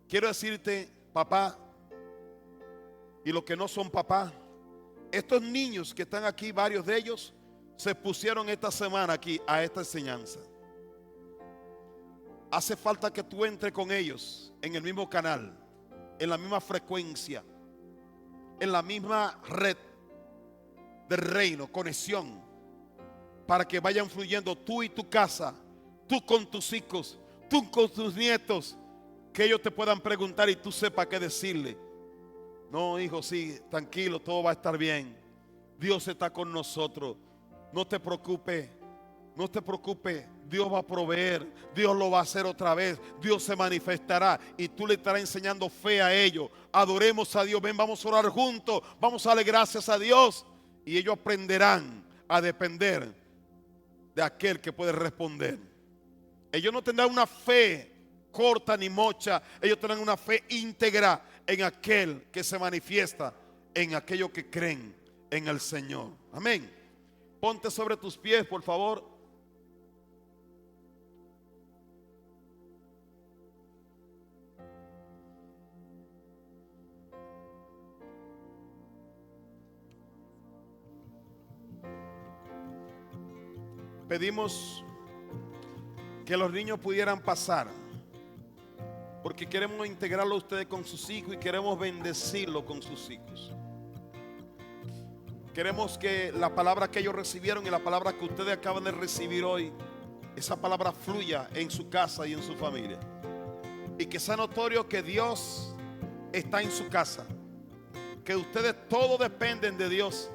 Quiero decirte, papá, y los que no son papá, estos niños que están aquí, varios de ellos se pusieron esta semana aquí a esta enseñanza. Hace falta que tú entres con ellos en el mismo canal, en la misma frecuencia, en la misma red del reino, conexión, para que vayan fluyendo tú y tu casa, tú con tus hijos, tú con tus nietos, que ellos te puedan preguntar y tú sepas qué decirle. No, hijo, sí, tranquilo, todo va a estar bien. Dios está con nosotros. No te preocupes, no te preocupes. Dios va a proveer, Dios lo va a hacer otra vez. Dios se manifestará y tú le estarás enseñando fe a ellos. Adoremos a Dios, ven, vamos a orar juntos, vamos a darle gracias a Dios. Y ellos aprenderán a depender de aquel que puede responder. Ellos no tendrán una fe corta ni mocha, ellos tendrán una fe íntegra en aquel que se manifiesta en aquellos que creen en el Señor. Amén. Ponte sobre tus pies, por favor. pedimos que los niños pudieran pasar, porque queremos integrarlo a ustedes con sus hijos y queremos bendecirlo con sus hijos. Queremos que la palabra que ellos recibieron y la palabra que ustedes acaban de recibir hoy, esa palabra fluya en su casa y en su familia. Y que sea notorio que Dios está en su casa, que ustedes todos dependen de Dios,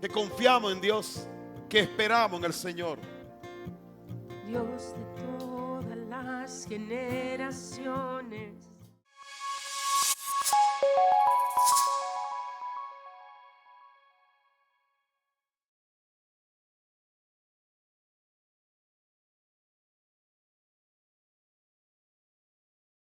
que confiamos en Dios, que esperamos en el Señor. Dios de todas las generaciones.